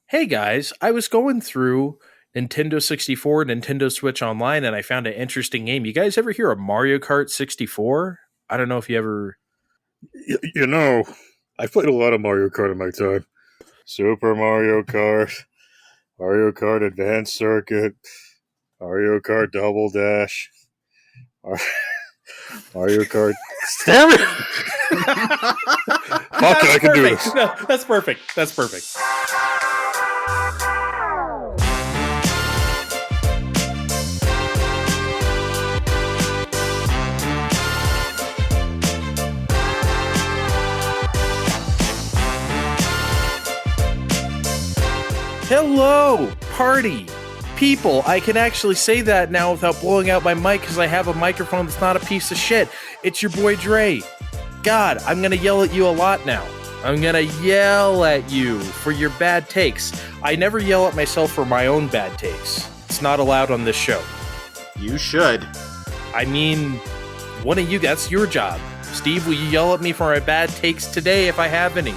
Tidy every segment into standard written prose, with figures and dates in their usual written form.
Hey guys, I was going through Nintendo 64, Nintendo Switch Online, and I found an interesting game. You guys ever hear of Mario Kart 64? I don't know if you ever. You know, I've played a lot of Mario Kart in my time. Super Mario Kart, Mario Kart Advanced Circuit, Mario Kart Double Dash, Mario Kart. Damn it! Fuck, I can do this. No, that's perfect. That's perfect. Hello, party people. I can actually say that now without blowing out my mic because I have a microphone that's not a piece of shit. It's your boy Dre. God, I'm going to yell at you a lot now. I'm going to yell at you for your bad takes. I never yell at myself for my own bad takes. It's not allowed on this show. You should. I mean, one of you, that's your job. Steve, will you yell at me for my bad takes today if I have any?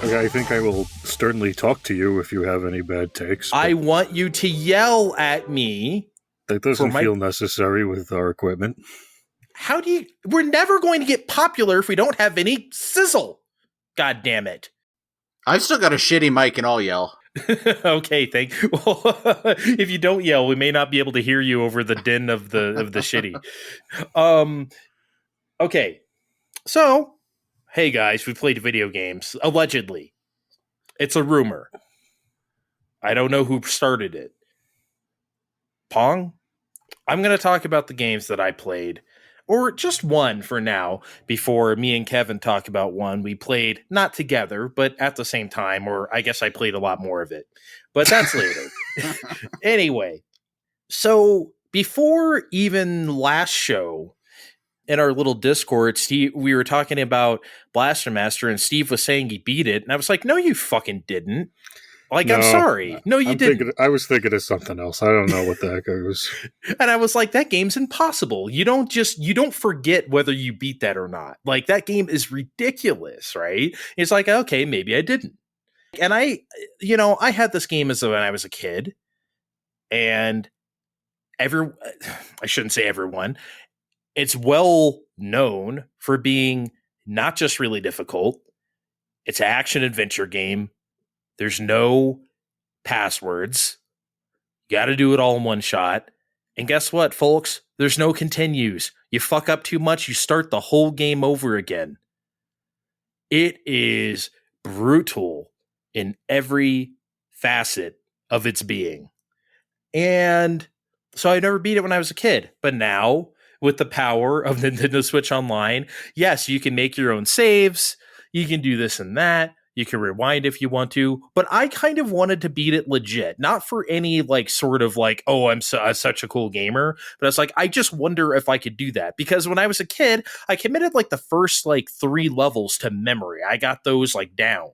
Okay, I think I will sternly talk to you if you have any bad takes. I want you to yell at me. That doesn't feel necessary with our equipment. How do you... We're never going to get popular if we don't have any sizzle. God damn it. I've still got a shitty mic and I'll yell. Okay, well, if you don't yell, we may not be able to hear you over the din of the shitty. Okay. So, hey guys, we played video games. Allegedly. It's a rumor. I don't know who started it. Pong? I'm going to talk about the games that I played. Or just one for now, before me and Kevin talk about one we played, not together, but at the same time, or I guess I played a lot more of it. But that's later. Anyway, so before even last show, in our little Discord, Steve, we were talking about Blaster Master, and Steve was saying he beat it, and I was like, no, you fucking didn't. Like, no, I'm sorry. No, you didn't. I was thinking of something else. I don't know what the heck I was. And I was like, that game's impossible. You don't forget whether you beat that or not. Like, that game is ridiculous, right? It's like, okay, maybe I didn't. And I had this game when I was a kid, and I shouldn't say everyone, it's well known for being not just really difficult. It's an action adventure game. There's no passwords. You got to do it all in one shot. And guess what, folks? There's no continues. You fuck up too much, you start the whole game over again. It is brutal in every facet of its being. And so I never beat it when I was a kid. But now, with the power of Nintendo Switch Online, yes, you can make your own saves. You can do this and that. You can rewind if you want to, but I kind of wanted to beat it legit, not for any sort of oh, I'm such a cool gamer, but I was like, I just wonder if I could do that, because when I was a kid, I committed the first 3 levels to memory. I got those down,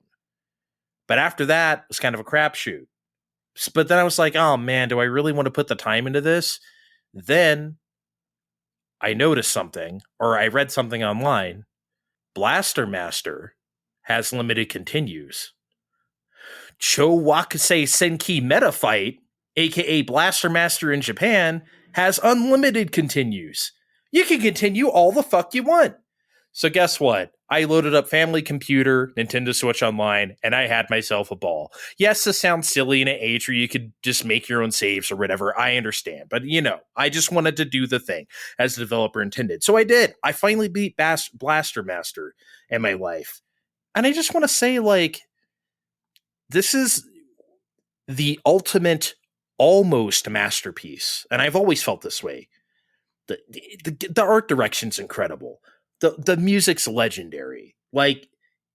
but after that, it was kind of a crapshoot. But then I was like, oh man, do I really want to put the time into this? Then I noticed something, or I read something online. Blaster Master has limited continues. Chowakase Senki Meta Fight, aka Blaster Master in Japan, has unlimited continues. You can continue all the fuck you want. So guess what? I loaded up family computer, Nintendo Switch Online, and I had myself a ball. Yes, this sounds silly in an age where you could just make your own saves or whatever. I understand. But, I just wanted to do the thing as the developer intended. So I did. I finally beat Blaster Master in my life. And I just want to say, this is the ultimate almost masterpiece. And I've always felt this way. The art direction's incredible. The music's legendary.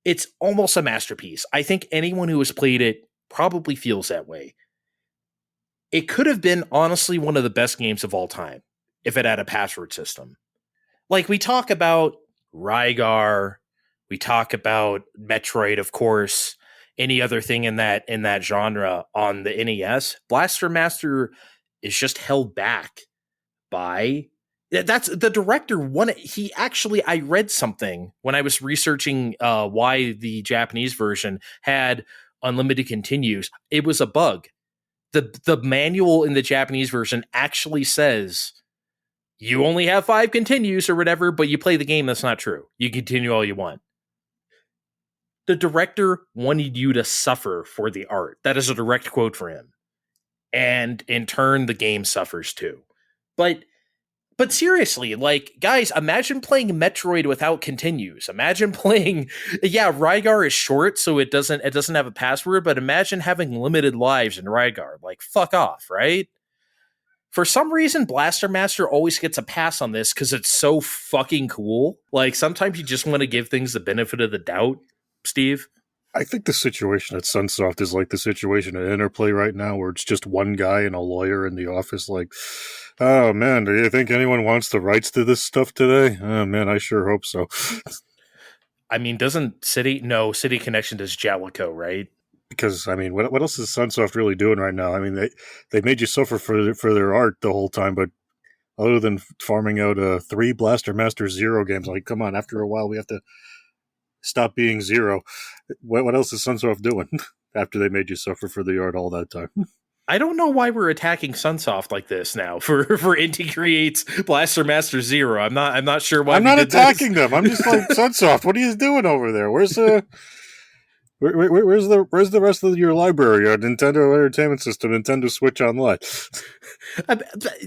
It's almost a masterpiece. I think anyone who has played it probably feels that way. It could have been, honestly, one of the best games of all time if it had a password system. We talk about Rygar, we talk about Metroid, of course, any other thing in that genre on the NES. Blaster Master is just held back by... That's the director wanted. He actually, I read something when I was researching why the Japanese version had unlimited continues. It was a bug. The manual in the Japanese version actually says you only have 5 continues or whatever, but you play the game. That's not true. You continue all you want. The director wanted you to suffer for the art. That is a direct quote for him. And in turn, the game suffers too. But seriously, like, guys, imagine playing Metroid without continues. Imagine playing, Rygar is short, so it doesn't have a password, but imagine having limited lives in Rygar. Like, fuck off, right? For some reason, Blaster Master always gets a pass on this because it's so fucking cool. Like, sometimes you just want to give things the benefit of the doubt, Steve. I think the situation at Sunsoft is like the situation at Interplay right now, where it's just one guy and a lawyer in the office like, oh man, do you think anyone wants the rights to this stuff today? Oh man, I sure hope so. I mean, City Connection does Jalico, right? Because, I mean, what else is Sunsoft really doing right now? I mean, they made you suffer for their art the whole time, but other than farming out 3 Blaster Master Zero games, like, come on, after a while we have to stop being Zero. What else is Sunsoft doing after they made you suffer for the art all that time? I don't know why we're attacking Sunsoft like this now for Inti Creates Blaster Master Zero. I'm not sure why. I'm not attacking them. I'm just like, Sunsoft, what are you doing over there? Where's the rest of your library? Your Nintendo Entertainment System, Nintendo Switch Online.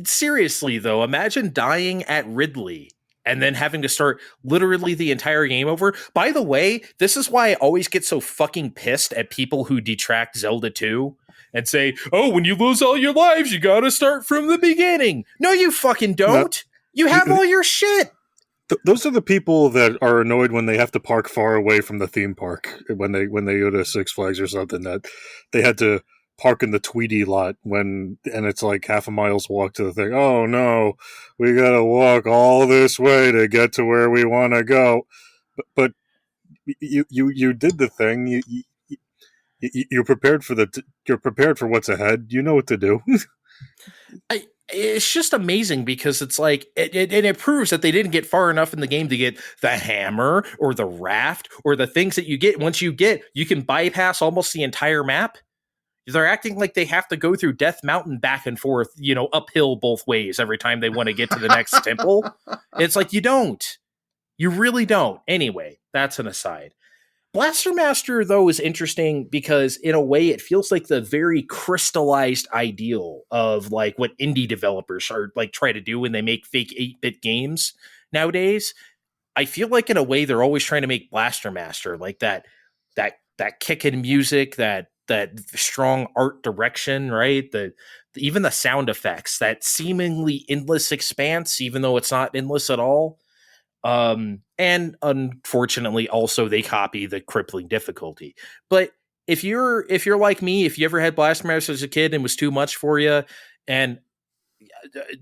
Seriously though, imagine dying at Ridley and then having to start literally the entire game over. By the way, this is why I always get so fucking pissed at people who detract Zelda 2 and say, oh, when you lose all your lives, you gotta start from the beginning. No, you fucking don't. You have all your shit. Those are the people that are annoyed when they have to park far away from the theme park when they go to Six Flags or something, that they had to park in the Tweety lot and it's like half a mile's walk to the thing. Oh no, we gotta walk all this way to get to where we want to go. But you did the thing. You're prepared for what's ahead. You know what to do. It's just amazing because it's like it proves that they didn't get far enough in the game to get the hammer or the raft or the things that you get. Once you can bypass almost the entire map. They're acting like they have to go through Death Mountain back and forth, uphill both ways every time they want to get to the next temple. It's like, you don't. You really don't. Anyway, that's an aside. Blaster Master, though, is interesting because in a way it feels like the very crystallized ideal of like what indie developers are like try to do when they make fake 8-bit games nowadays. I feel like in a way they're always trying to make Blaster Master like that kickin' music, that strong art direction, right? Even the sound effects, that seemingly endless expanse, even though it's not endless at all. And unfortunately, also they copy the crippling difficulty. But if you're like me, if you ever had Blaster Master as a kid and was too much for you, and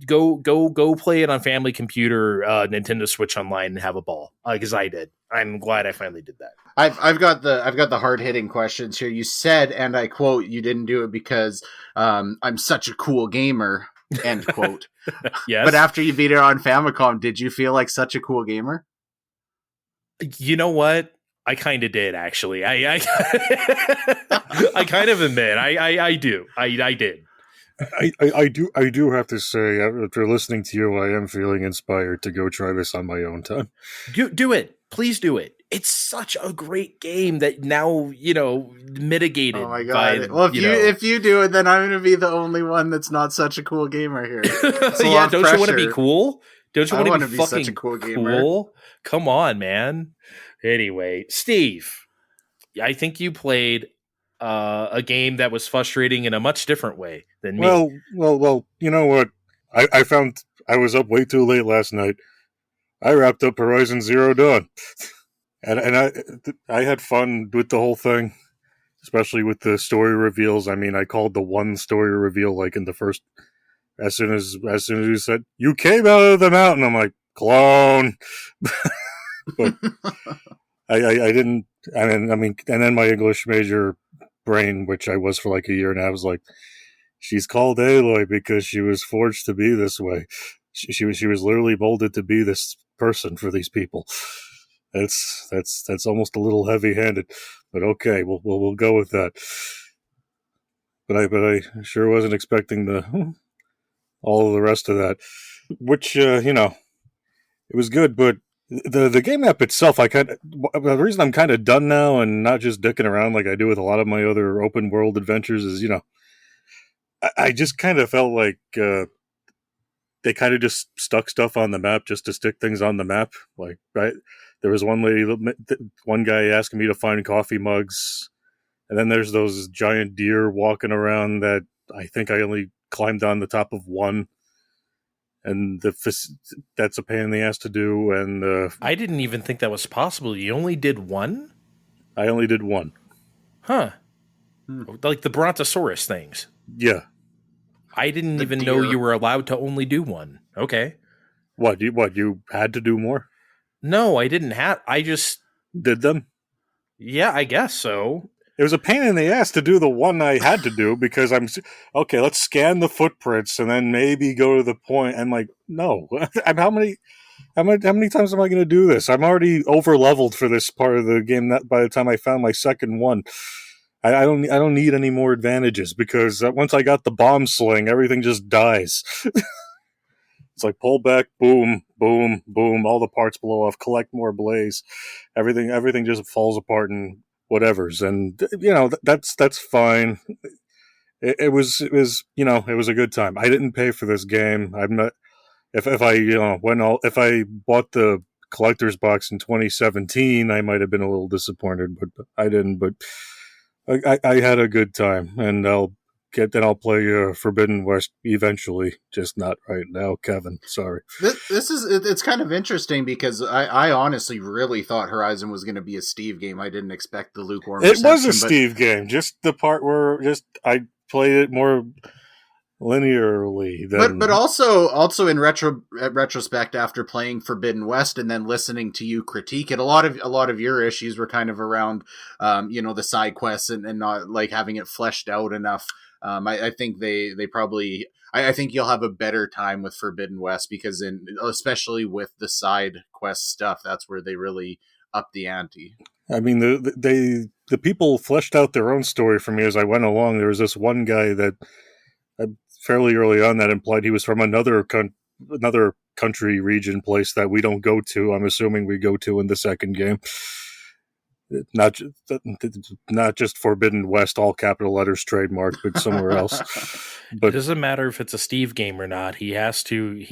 go play it on family computer, Nintendo Switch Online, and have a ball, because I did. I'm glad I finally did that. I've got the hard hitting questions here. You said, and I quote, you didn't do it because I'm such a cool gamer. End quote. Yes. But after you beat it on Famicom, did you feel like such a cool gamer? You know what? I kind of did, actually. I kind of admit I do. I did. I do have to say, after listening to you, I am feeling inspired to go try this on my own time. Do it. Please do it. It's such a great game that now, mitigated. Oh my god. Well, if you do it, then I'm going to be the only one that's not such a cool gamer here. Yeah, don't you want to be cool? Don't you want to be fucking such a cool gamer? Cool? Come on, man. Anyway, Steve, I think you played a game that was frustrating in a much different way than me. Well, you know what? I found I was up way too late last night. I wrapped up Horizon Zero Dawn. And I had fun with the whole thing, especially with the story reveals. I mean, I called the one story reveal like in the first, as soon as you said, you came out of the mountain, I'm like, clone. But I didn't, and then my English major brain, which I was for like a year and a half, was like, she's called Aloy because she was forged to be this way. She was literally molded to be this person for these people. That's almost a little heavy-handed, but okay, we'll go with that. But I sure wasn't expecting all of the rest of that, which it was good. But the game app itself, the reason I'm kind of done now and not just dicking around like I do with a lot of my other open world adventures is, I just kind of felt like they kind of just stuck stuff on the map just to stick things on the map. Like, right, there was one guy asking me to find coffee mugs, and then there's those giant deer walking around that I think I only climbed on the top of one, and that's a pain in the ass to do. And I didn't even think that was possible. You only did one? I only did one. Huh. Like the Brontosaurus things. Yeah. I didn't even know you were allowed to only do one. Okay. What, you had to do more? No, I didn't I just... Did them? Yeah, I guess so. It was a pain in the ass to do the one I had to do because okay, let's scan the footprints and then maybe go to the point. And like, no. How many times am I going to do this? I'm already over leveled for this part of the game by the time I found my second one. I don't need any more advantages because once I got the bomb sling, everything just dies. It's like pull back, boom, boom, boom. All the parts blow off. Collect more blaze. Everything just falls apart and whatever's. And that's fine. It was a good time. I didn't pay for this game. I'm not. If I bought the collector's box in 2017, I might have been a little disappointed, but I didn't. But I had a good time, and I'll play Forbidden West eventually, just not right now, Kevin. Sorry. It's kind of interesting because I honestly really thought Horizon was going to be a Steve game. I didn't expect the lukewarm reception. It was a Steve game, just the part where I played it more linearly but also in retrospect, after playing Forbidden West and then listening to you critique it, a lot of your issues were kind of around the side quests and not like having it fleshed out enough. I think they probably I think you'll have a better time with Forbidden West because especially with the side quest stuff, that's where they really up the ante. I mean, the people fleshed out their own story for me as I went along. There was this one guy that fairly early on that implied he was from another country, region, place that we don't go to. I'm assuming we go to in the second game. Not just Forbidden West, all capital letters, trademark, but somewhere else. But it doesn't matter if it's a Steve game or not. He has to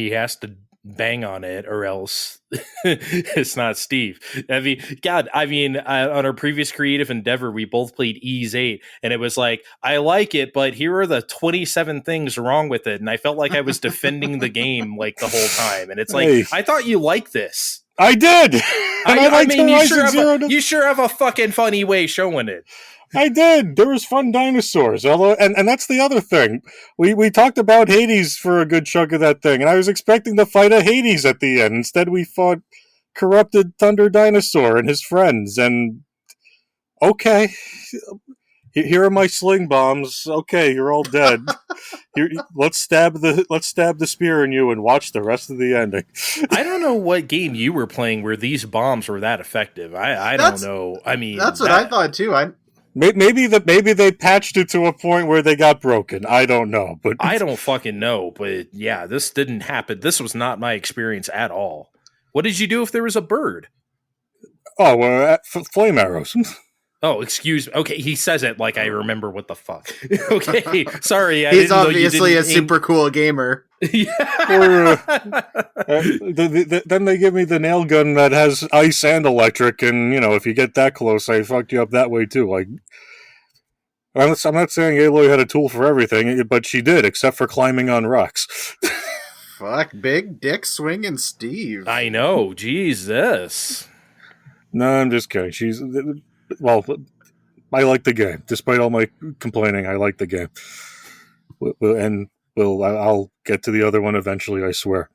bang on it, or else it's not Steve. On our previous creative endeavor, we both played Ys 8, and it was like, I like it, but here are the 27 things wrong with it, and I felt like I was defending the game like the whole time, and it's like, hey, I thought you liked this. I did. You sure have a fucking funny way showing it. I did. There was fun dinosaurs. Although, and that's the other thing. We talked about Hades for a good chunk of that thing, and I was expecting to fight a Hades at the end. Instead, we fought corrupted Thunder Dinosaur and his friends. And okay, here are my sling bombs. Okay, you're all dead. Let's stab the spear in you and watch the rest of the ending. I don't know what game you were playing where these bombs were that effective. I don't know. I mean, that's what I thought too. Maybe they patched it to a point where they got broken. I don't know, but I don't fucking know. But yeah, this didn't happen. This was not my experience at all. What did you do if there was a bird? Oh, well, flame arrows. Oh, excuse me. Okay, he says it like I remember what the fuck. Okay, sorry. He's obviously a super cool gamer. Yeah. Then they give me the nail gun that has ice and electric, and if you get that close, I fucked you up that way too. Like, I'm not saying Aloy had a tool for everything, but she did, except for climbing on rocks. Fuck, big dick swinging Steve. I know, Jesus. No, I'm just kidding. Well, I like the game. Despite all my complaining, I like the game. And I'll get to the other one eventually, I swear.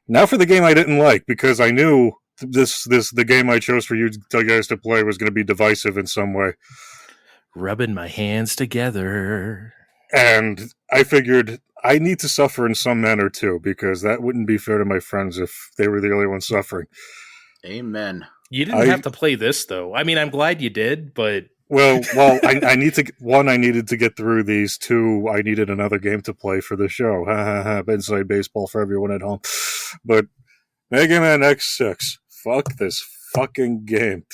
Now for the game I didn't like, because I knew the game I chose for you guys to play was going to be divisive in some way. Rubbing my hands together. And I figured I need to suffer in some manner too, because that wouldn't be fair to my friends if they were the only ones suffering. Amen. You didn't I have to play this though. I mean, I'm glad you did, but I need to. One, I needed to get through these. Two, I needed another game to play for the show. Ha ha ha! Inside baseball for everyone at home. But Mega Man X6, fuck this fucking game.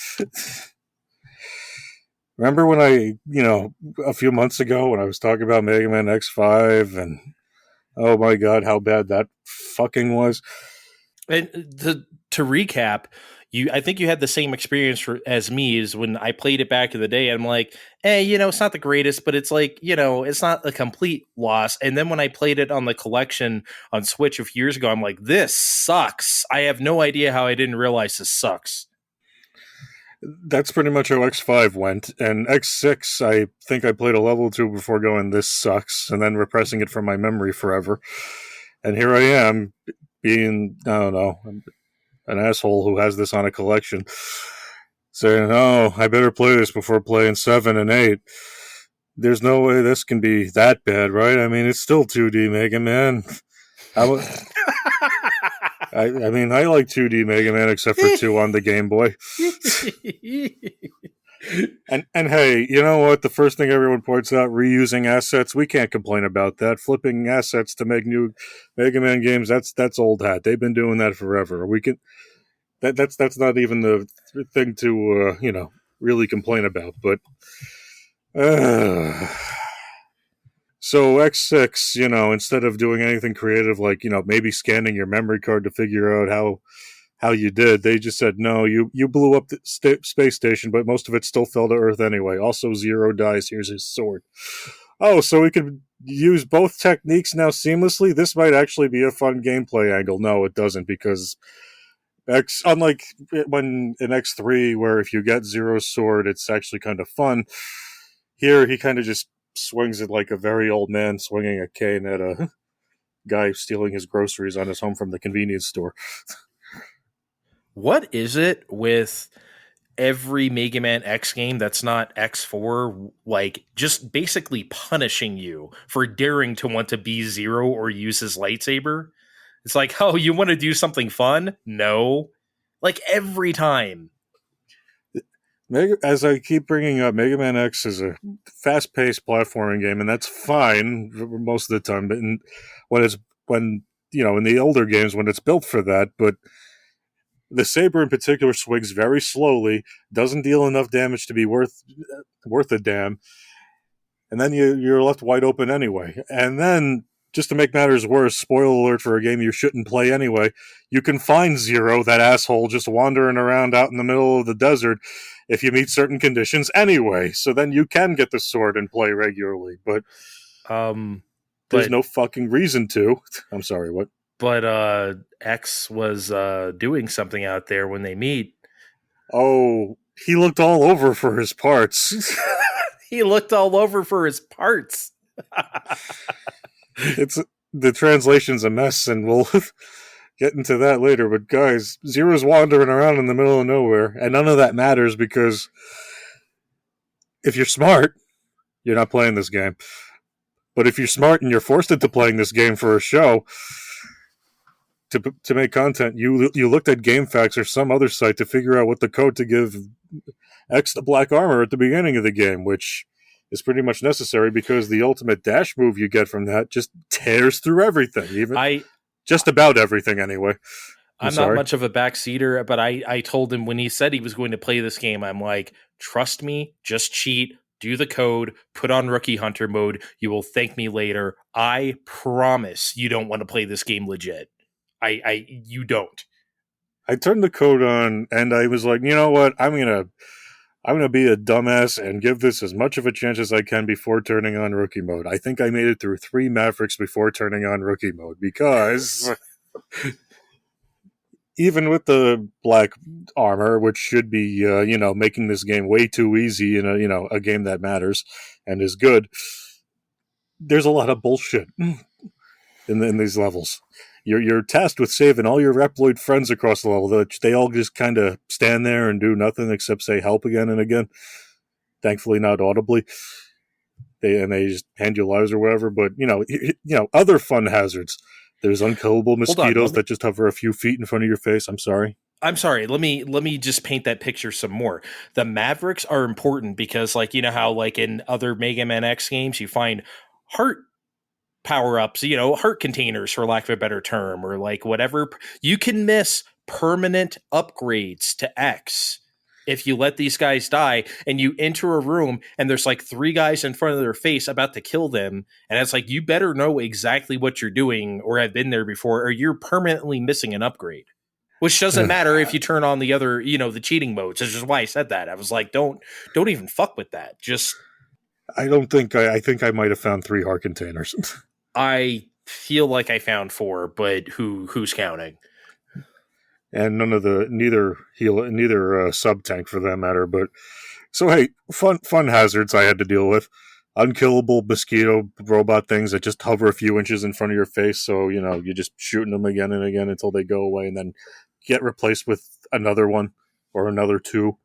Remember when a few months ago when I was talking about Mega Man X5 and oh my god, how bad that fucking was. and to recap, I think you had the same experience as me is when I played it back in the day. I'm like, it's not the greatest, but it's like, it's not a complete loss. And then when I played it on the collection on Switch a few years ago, I'm like, this sucks. I have no idea how I didn't realize this sucks. That's pretty much how X5 went. And X6, I think I played a level or two before going, this sucks, and then repressing it from my memory forever. And here I am, being, I don't know, an asshole who has this on a collection, saying, oh, I better play this before playing 7 and 8. There's no way this can be that bad, right? I mean, it's still 2D Mega Man. I mean, I like 2D Mega Man except for 2 on the Game Boy. And hey, you know what? The first thing everyone points out, reusing assets, we can't complain about that. Flipping assets to make new Mega Man games, that's old hat. They've been doing that forever. We can that's not even the thing to really complain about. But so X6, instead of doing anything creative like maybe scanning your memory card to figure out how you did, they just said, no, you blew up the space station, but most of it still fell to Earth anyway. Also, Zero dies. Here's his sword. Oh, so we could use both techniques now seamlessly? This might actually be a fun gameplay angle. No, it doesn't, because unlike when in X3, where if you get Zero's sword, it's actually kind of fun. Here, he kind of just swings it like a very old man swinging a cane at a guy stealing his groceries on his home from the convenience store. What is it with every Mega Man X game that's not X4, like just basically punishing you for daring to want to be Zero or use his lightsaber? It's like, oh, you want to do something fun? No. Like every time. As I keep bringing up, Mega Man X is a fast-paced platforming game, and that's fine most of the time. But in the older games, when it's built for that, but the saber in particular swings very slowly, doesn't deal enough damage to be worth a damn, and then you're left wide open anyway. And then, just to make matters worse, spoiler alert for a game you shouldn't play anyway, you can find Zero, that asshole, just wandering around out in the middle of the desert if you meet certain conditions anyway. So then you can get the sword and play regularly, but there's no fucking reason to. I'm sorry, what? But X was doing something out there when they meet. Oh, he looked all over for his parts. He looked all over for his parts. The translation's a mess, and we'll get into that later. But guys, Zero's wandering around in the middle of nowhere, and none of that matters because if you're smart, you're not playing this game. But if you're smart and you're forced into playing this game for a show, to make content, you looked at GameFAQs or some other site to figure out what the code to give X the black armor at the beginning of the game, which is pretty much necessary because the ultimate dash move you get from that just tears through everything. Just about everything anyway. I'm not much of a backseater, but I told him when he said he was going to play this game, I'm like, trust me, just cheat, do the code, put on Rookie Hunter mode. You will thank me later. I promise you don't want to play this game legit. You don't. I turned the code on and I was like, you know what? I'm gonna be a dumbass and give this as much of a chance as I can before turning on rookie mode. I think I made it through 3 Mavericks before turning on rookie mode because even with the black armor, which should be making this game way too easy in a game that matters and is good, there's a lot of bullshit in these levels. You're tasked with saving all your Reploid friends across the level. They all just kind of stand there and do nothing except say help again and again. Thankfully, not audibly. They just hand you lives or whatever. But other fun hazards. There's unkillable mosquitoes that just hover a few feet in front of your face. I'm sorry. I'm sorry. Let me just paint that picture some more. The Mavericks are important because, like, you know how like in other Mega Man X games you find heart power ups, you know, heart containers for lack of a better term, or like whatever. You can miss permanent upgrades to X if you let these guys die, and you enter a room and there's like 3 guys in front of their face about to kill them, and it's like you better know exactly what you're doing or have been there before, or you're permanently missing an upgrade. Which doesn't matter if you turn on the other, you know, the cheating modes. Which is why I said that. I was like, don't even fuck with that. Just I don't think I think I might have found 3 heart containers. I feel like I found 4, but who's counting? And neither sub tank for that matter. But so hey, fun hazards I had to deal with. Unkillable mosquito robot things that just hover a few inches in front of your face, so you know you're just shooting them again and again until they go away, and then get replaced with another one or another 2.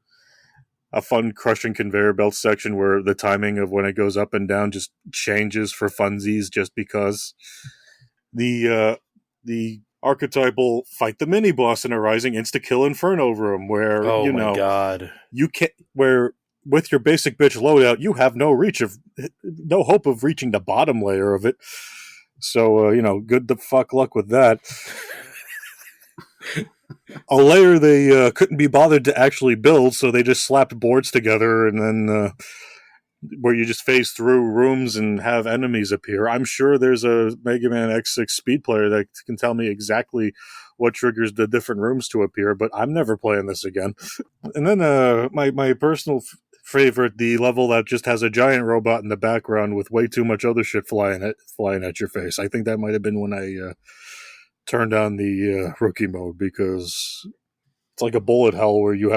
A fun crushing conveyor belt section where the timing of when it goes up and down just changes for funsies, just because. The archetypal fight the mini boss in Arising insta kill Inferno room, where God, you can't, where with your basic bitch loadout you have no hope of reaching the bottom layer of it. So good the fuck luck with that. A layer they couldn't be bothered to actually build, so they just slapped boards together, and then where you just phase through rooms and have enemies appear. I'm sure there's a Mega Man X6 speed player that can tell me exactly what triggers the different rooms to appear, but I'm never playing this again. And then my personal favorite, the level that just has a giant robot in the background with way too much other shit flying at your face. I think that might have been when I turned on the rookie mode, because it's like a bullet hell where you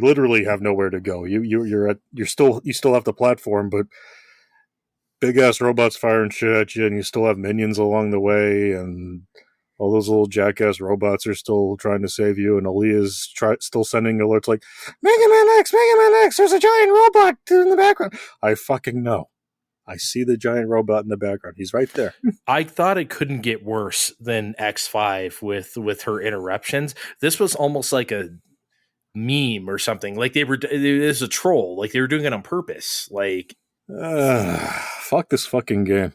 literally have nowhere to go. You still have the platform, but big ass robots firing shit at you, and you still have minions along the way, and all those little jackass robots are still trying to save you, and Aaliyah's still sending alerts like, Mega Man X, there's a giant robot in the background. I fucking know. I see the giant robot in the background. He's right there. I thought it couldn't get worse than X5 with her interruptions. This was almost like a meme or something. Like it was a troll. Like they were doing it on purpose. Like, fuck this fucking game.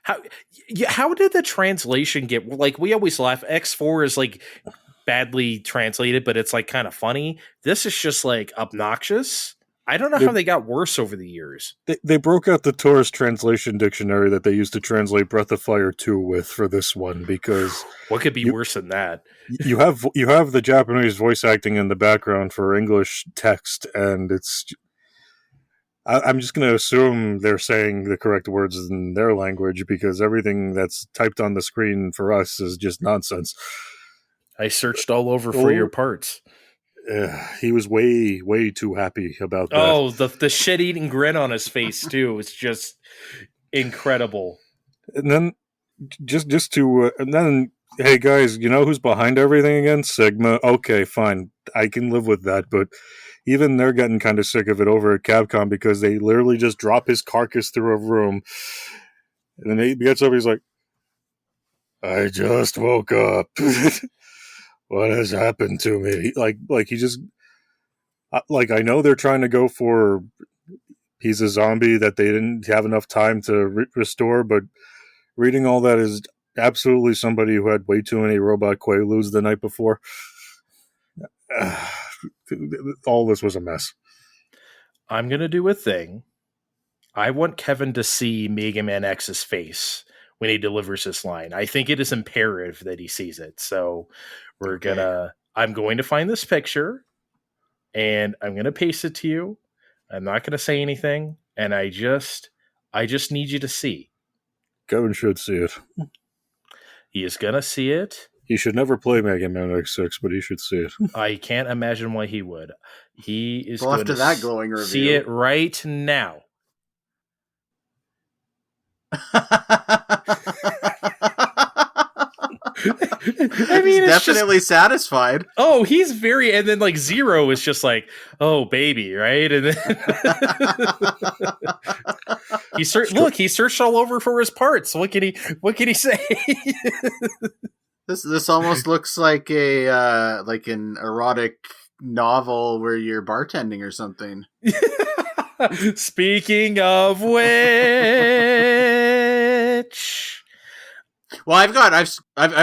How did the translation get, like, we always laugh. X4 is like badly translated, but it's like kind of funny. This is just like obnoxious. I don't know how they got worse over the years. They broke out the tourist translation dictionary that they used to translate Breath of Fire 2 with for this one, because what could be worse than that? You have the Japanese voice acting in the background for English text, and I'm just going to assume they're saying the correct words in their language, because everything that's typed on the screen for us is just nonsense. I searched all over for your parts. He was way, way too happy about that. Oh, the shit-eating grin on his face, too. It's just incredible. And then, and then, hey guys, you know who's behind everything again? Sigma. Okay, fine. I can live with that, but even they're getting kind of sick of it over at Capcom, because they literally just drop his carcass through a room. And then he gets up, he's like, I just woke up. What has happened to me? Like he just, like, I know they're trying to go for, he's a zombie that they didn't have enough time to restore, but reading all that is absolutely somebody who had way too many robot Quaaludes the night before. All this was a mess. I'm going to do a thing. I want Kevin to see Mega Man X's face when he delivers this line. I think it is imperative that he sees it. So I'm going to find this picture, and I'm going to paste it to you. I'm not going to say anything. And I just need you to see. Kevin should see it. He is going to see it. He should never play Mega Man X6, but he should see it. I can't imagine why he would. He is well, going after to that glowing review. See it right now. I mean, he's definitely satisfied. Oh, he's very, and then like Zero is just like, oh baby, right? And then he searched all over for his parts. What can he say? This almost looks like like an erotic novel where you're bartending or something. Speaking of which, Well, I've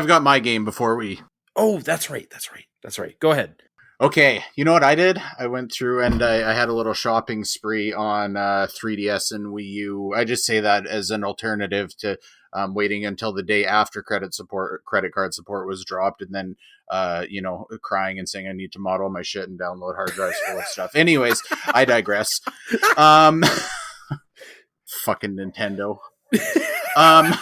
got my game before we. oh, that's right, that's right, that's right. Go ahead. Okay, you know what I did? I went through and I had a little shopping spree on 3DS and Wii U. I just say that as an alternative to waiting until the day after credit card support was dropped, and then crying and saying I need to model my shit and download hard drives full of stuff. Anyways, I digress. Um, fucking Nintendo. Um,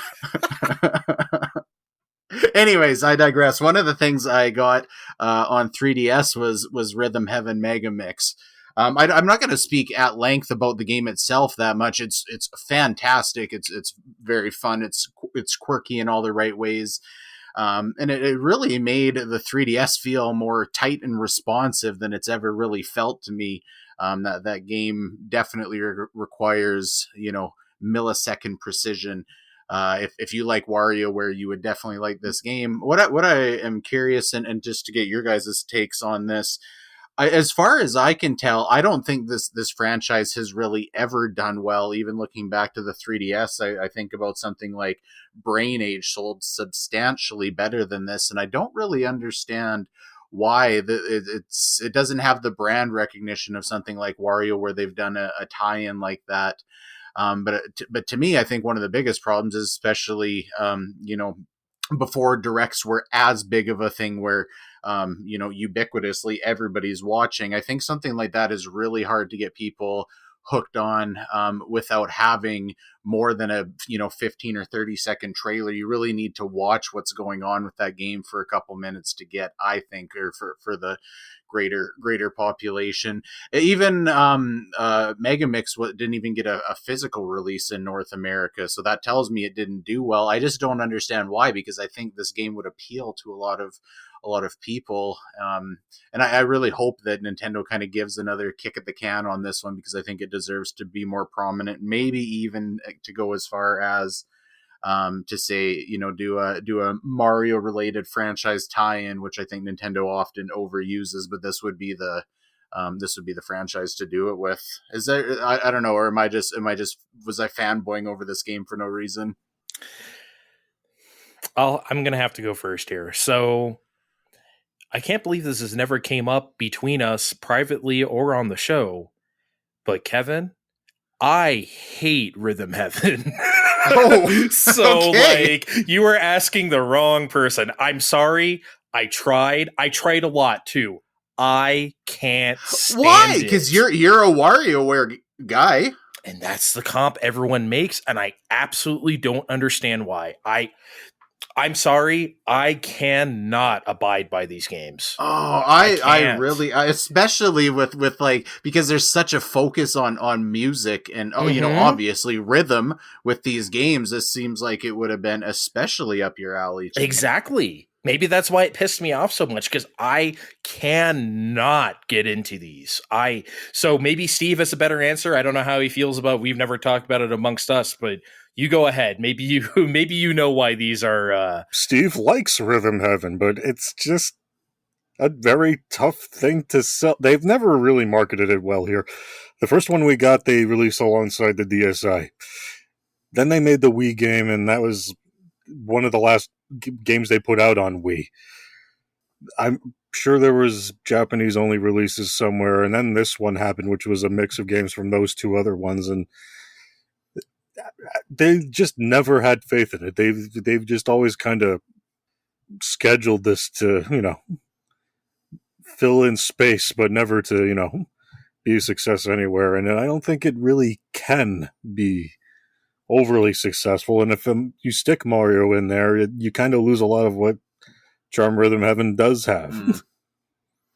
Anyways, I digress. One of the things I got on 3DS was Rhythm Heaven Megamix. I'm not going to speak at length about the game itself that much. It's fantastic. It's very fun. It's quirky in all the right ways. And it really made the 3DS feel more tight and responsive than it's ever really felt to me. That game definitely requires millisecond precision. If you like WarioWare, you would definitely like this game. What I am curious, and just to get your guys' takes on this, as far as I can tell, I don't think this franchise has really ever done well. Even looking back to the 3DS, I think about something like Brain Age sold substantially better than this, and I don't really understand why it doesn't have the brand recognition of something like Wario, where they've done a tie-in like that. But to me, I think one of the biggest problems is especially, before directs were as big of a thing where, ubiquitously everybody's watching. I think something like that is really hard to get people hooked on without having more than a 15 or 30-second trailer. You really need to watch what's going on with that game for a couple minutes to get, I think, or for the greater population. Even Megamix didn't even get a physical release in North America, so that tells me it didn't do well. I just don't understand why, because I think this game would appeal to a lot of people, and I really hope that Nintendo kind of gives another kick at the can on this one, because I think it deserves to be more prominent, maybe even to go as far as to say, do a Mario related franchise tie-in, which I think Nintendo often overuses, but this would be the franchise to do it with. Is there? I don't know, or was I fanboying over this game for no reason? I'm gonna have to go first here. So I can't believe this has never came up between us privately or on the show, but Kevin, I hate Rhythm Heaven. Oh, so okay. like you were asking the wrong person. I'm sorry. I tried a lot too. I can't stand Why? Because it. you're a WarioWare guy. And that's the comp everyone makes, and I absolutely don't understand why. I'm sorry, I cannot abide by these games. Oh, I can't. really, especially with like, because there's such a focus on music and obviously rhythm with these games. This seems like it would have been especially up your alley. Exactly. Maybe that's why it pissed me off so much, because I cannot get into these. So maybe Steve has a better answer. I don't know how he feels about. We've never talked about it amongst us, but you go ahead. Maybe you know why these are. Steve likes Rhythm Heaven, but it's just a very tough thing to sell. They've never really marketed it well here. The first one we got, they released alongside the DSi. Then they made the Wii game, and that was one of the last games they put out on Wii. I'm sure there was Japanese-only releases somewhere, and then this one happened, which was a mix of games from those two other ones, and they just never had faith in it. They've just always kind of scheduled this to, fill in space, but never to, be a success anywhere. And I don't think it really can be overly successful. And if you stick Mario in there, you kind of lose a lot of what Charm Rhythm Heaven does have.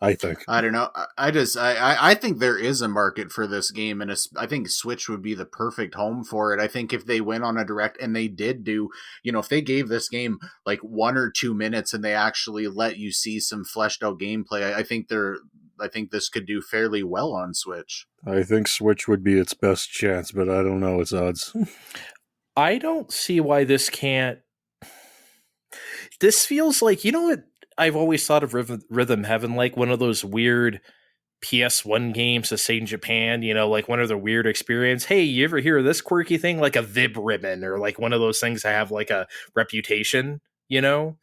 I think. I don't know. I think there is a market for this game, and I think Switch would be the perfect home for it. I think if they went on a direct, and they did do, if they gave this game like 1 or 2 minutes and they actually let you see some fleshed out gameplay, I think this could do fairly well on Switch. I think Switch would be its best chance, but I don't know its odds. I don't see why this can't. This feels like, you know what I've always thought of Rhythm Heaven, like one of those weird PS1 games to say in Japan, you know, like one of the weird experience. Hey, you ever hear of this quirky thing? Like a Vib ribbon, or like one of those things that have like a reputation, you know?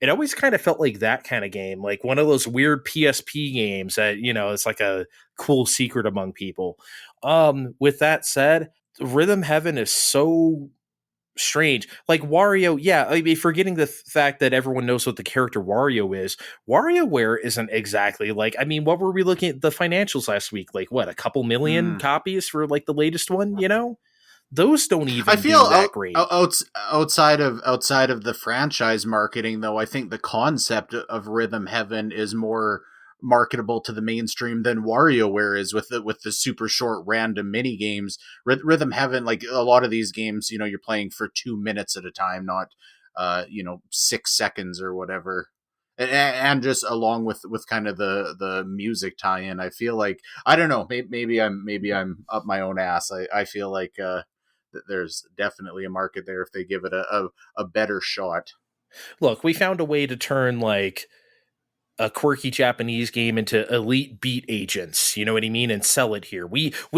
It always kind of felt like that kind of game, like one of those weird PSP games that, you know, it's like a cool secret among people. With that said, Rhythm Heaven is so strange. Like Wario, yeah, I mean, forgetting the fact that everyone knows what the character Wario is, WarioWare isn't exactly like, I mean, what were we looking at the financials last week? Like, what, a couple million copies for like the latest one, you know? Those don't even I feel do that great. Outside of the franchise marketing, though, I think the concept of Rhythm Heaven is more marketable to the mainstream than WarioWare is with the super short random mini games. Rhythm Heaven, like a lot of these games, you know, you're playing for 2 minutes at a time, not 6 seconds or whatever. And just along with kind of the music tie-in, I feel like, I don't know, maybe I'm up my own ass. I feel like there's definitely a market there if they give it a better shot. Look, we found a way to turn like a quirky Japanese game into elite beat agents, you know what I mean, and sell it here.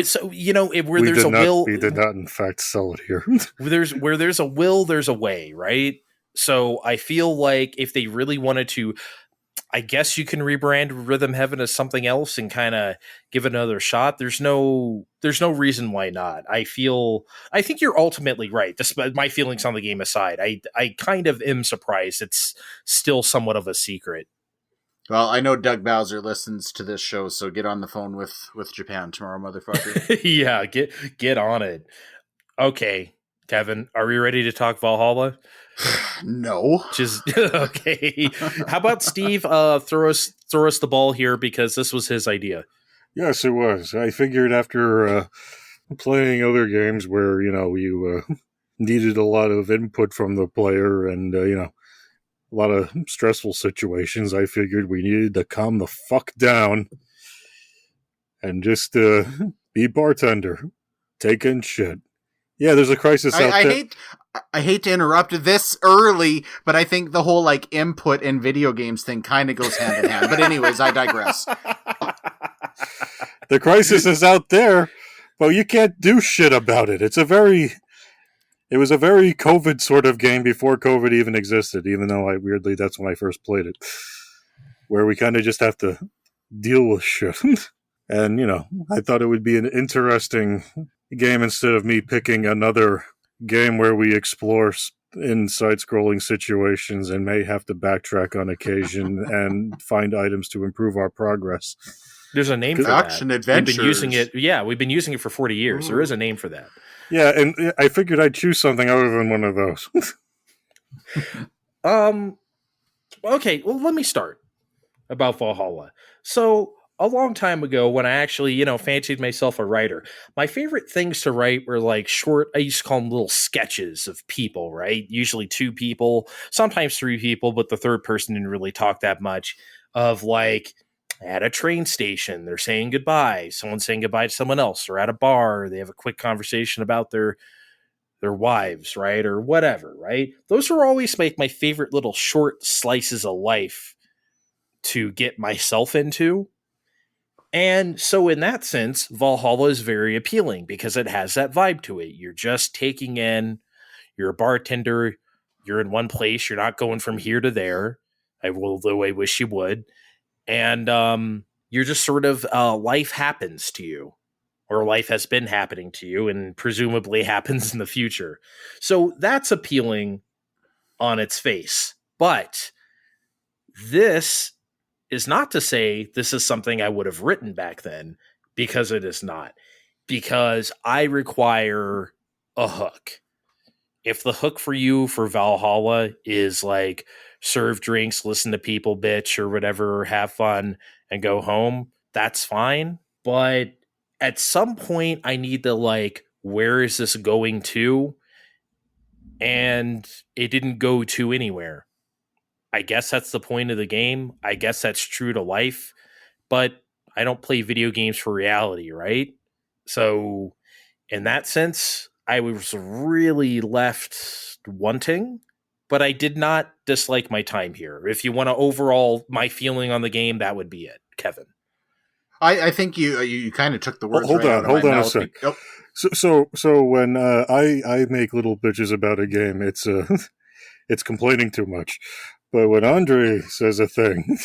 So you know, where We there's did a not, will, we did not in fact sell it here. where there's a will, there's a way, right? So I feel like if they really wanted to, I guess you can rebrand Rhythm Heaven as something else and kind of give it another shot. There's no reason why not. I think you're ultimately right. Despite my feelings on the game aside, I kind of am surprised it's still somewhat of a secret. Well, I know Doug Bowser listens to this show, so get on the phone with Japan tomorrow, motherfucker. Yeah, get on it. Okay, Kevin, are we ready to talk Valhalla? No. Just okay. How about Steve? Throw us the ball here because this was his idea. Yes, it was. I figured after playing other games where, you know, you needed a lot of input from the player and, you know, a lot of stressful situations, I figured we needed to calm the fuck down and just be bartender, take in shit. Yeah, there's a crisis out there. I hate to interrupt this early, but I think the whole like input in video games thing kind of goes hand in hand. But anyways, I digress. The crisis is out there, but you can't do shit about it. It was a very COVID sort of game before COVID even existed, even though weirdly that's when I first played it, where we kind of just have to deal with shit. And, you know, I thought it would be an interesting game instead of me picking another game where we explore in side-scrolling situations and may have to backtrack on occasion and find items to improve our progress. There's a name for Action that. adventures. We've been using it. Yeah, we've been using it for 40 years. Ooh. There is a name for that. Yeah, and I figured I'd choose something other than one of those. Okay, well, let me start about Valhalla. So, a long time ago, when I actually, you know, fancied myself a writer, my favorite things to write were like short, I used to call them little sketches of people, right? Usually 2 people, sometimes 3 people, but the third person didn't really talk that much. Of like, at a train station, they're saying goodbye, someone's saying goodbye to someone else, or at a bar, they have a quick conversation about their wives, right? Or whatever, right? Those are always like my favorite little short slices of life to get myself into. And so in that sense, Valhalla is very appealing because it has that vibe to it. You're just taking in, you're a bartender, you're in one place, you're not going from here to there. Though I wish you would. And you're just sort of, life happens to you, or life has been happening to you and presumably happens in the future. So that's appealing on its face. But this is not to say this is something I would have written back then, because it is not. Because I require a hook. If the hook for you for Valhalla is like serve drinks, listen to people bitch or whatever, or have fun and go home, that's fine. But at some point I need to like, where is this going to? And it didn't go to anywhere. I guess that's the point of the game. I guess that's true to life, but I don't play video games for reality, right? So in that sense, I was really left wanting but I did not dislike my time here. If you want to overall my feeling on the game, that would be it, Kevin. I think you kind of took the words Hold right on, out of hold my on a mouth. sec. Oh, So when I make little bitches about a game, it's it's complaining too much. But when Andre says a thing,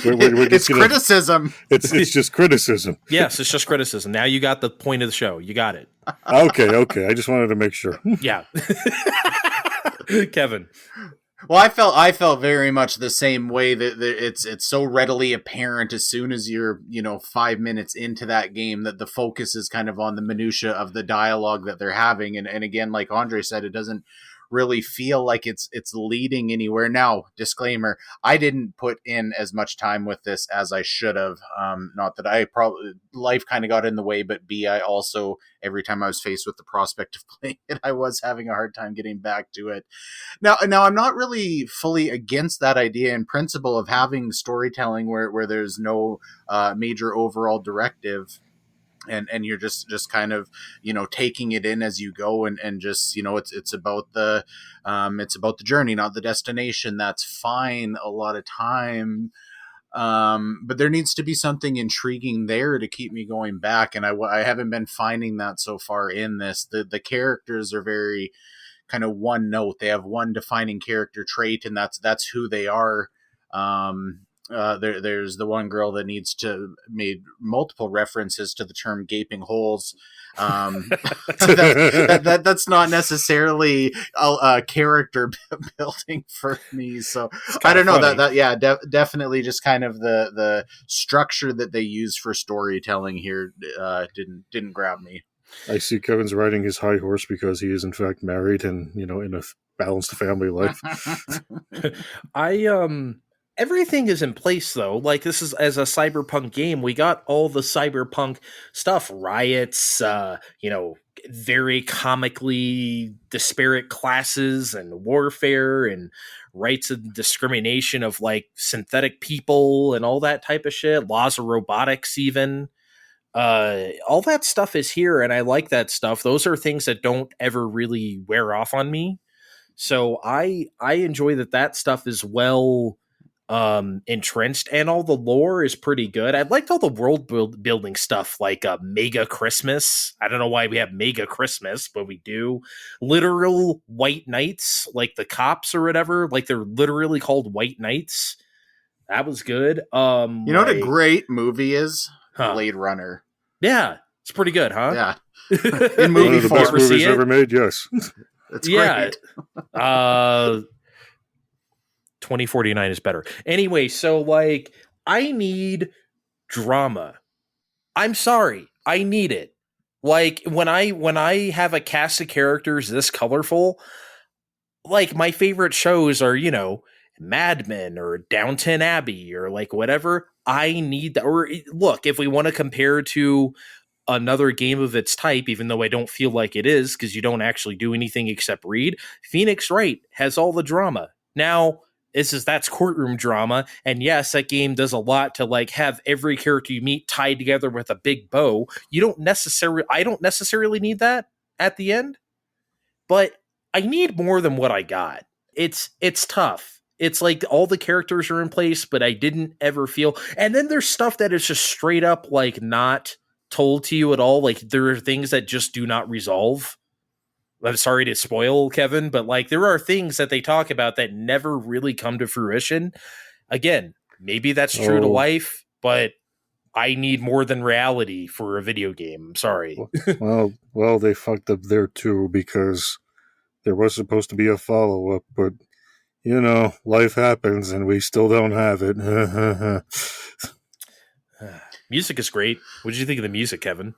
we're it's just gonna, criticism. It's just criticism. Yes, it's just criticism. Now you got the point of the show. You got it. Okay. I just wanted to make sure. Yeah. Kevin. Well, I felt very much the same way that it's so readily apparent as soon as you're 5 minutes into that game that the focus is kind of on the minutia of the dialogue that they're having, and again, like Andre said, it doesn't really feel like it's leading anywhere. Now, disclaimer, I didn't put in as much time with this as I should have. Not that I probably, life kind of got in the way, but B, I also, every time I was faced with the prospect of playing it, I was having a hard time getting back to it. Now I'm not really fully against that idea in principle of having storytelling where there's no major overall directive. And you're just kind of taking it in as you go, and just it's about the journey, not the destination. That's fine a lot of time, but there needs to be something intriguing there to keep me going back, and I haven't been finding that so far in this. The characters are very kind of one note. They have one defining character trait, and that's who they are. There's the one girl that needs to made multiple references to the term gaping holes. That's not necessarily a character building for me. So I don't know definitely just kind of the structure that they use for storytelling here didn't grab me. I see Kevin's riding his high horse because he is in fact married and in a balanced family life. Everything is in place though. Like, this is, as a cyberpunk game, we got all the cyberpunk stuff, riots, very comically disparate classes and warfare and rights and discrimination of like synthetic people and all that type of shit, laws of robotics even. All that stuff is here, and I like that stuff. Those are things that don't ever really wear off on me. So I enjoy that stuff is well entrenched, and all the lore is pretty good. I liked all the world building stuff, like Mega Christmas. I don't know why we have Mega Christmas, but we do. Literal white knights, like the cops or whatever, like they're literally called white knights. That was good. What a great movie is? Blade Runner. Yeah, it's pretty good, huh? Yeah. In movie one of the form. best movies ever made, yes. That's great. 2049 is better. Anyway, so like, I need drama. I'm sorry, I need it. Like, when I have a cast of characters this colorful, like, my favorite shows are, Mad Men or Downton Abbey or like whatever. I need that. Or look, if we want to compare to another game of its type, even though I don't feel like it is, because you don't actually do anything except read, Phoenix Wright has all the drama. Now, that's courtroom drama, and yes, that game does a lot to like have every character you meet tied together with a big bow. I don't necessarily need that at the end, but I need more than what I got. It's tough. It's like all the characters are in place, but I didn't ever feel. And then there's stuff that is just straight up like not told to you at all. Like, there are things that just do not resolve. I'm sorry to spoil, Kevin, but like, there are things that they talk about that never really come to fruition. Again, maybe that's true to life, but I need more than reality for a video game. I'm sorry. Well, they fucked up there too, because there was supposed to be a follow-up, but life happens and we still don't have it. Music is great. What did you think of the music, Kevin?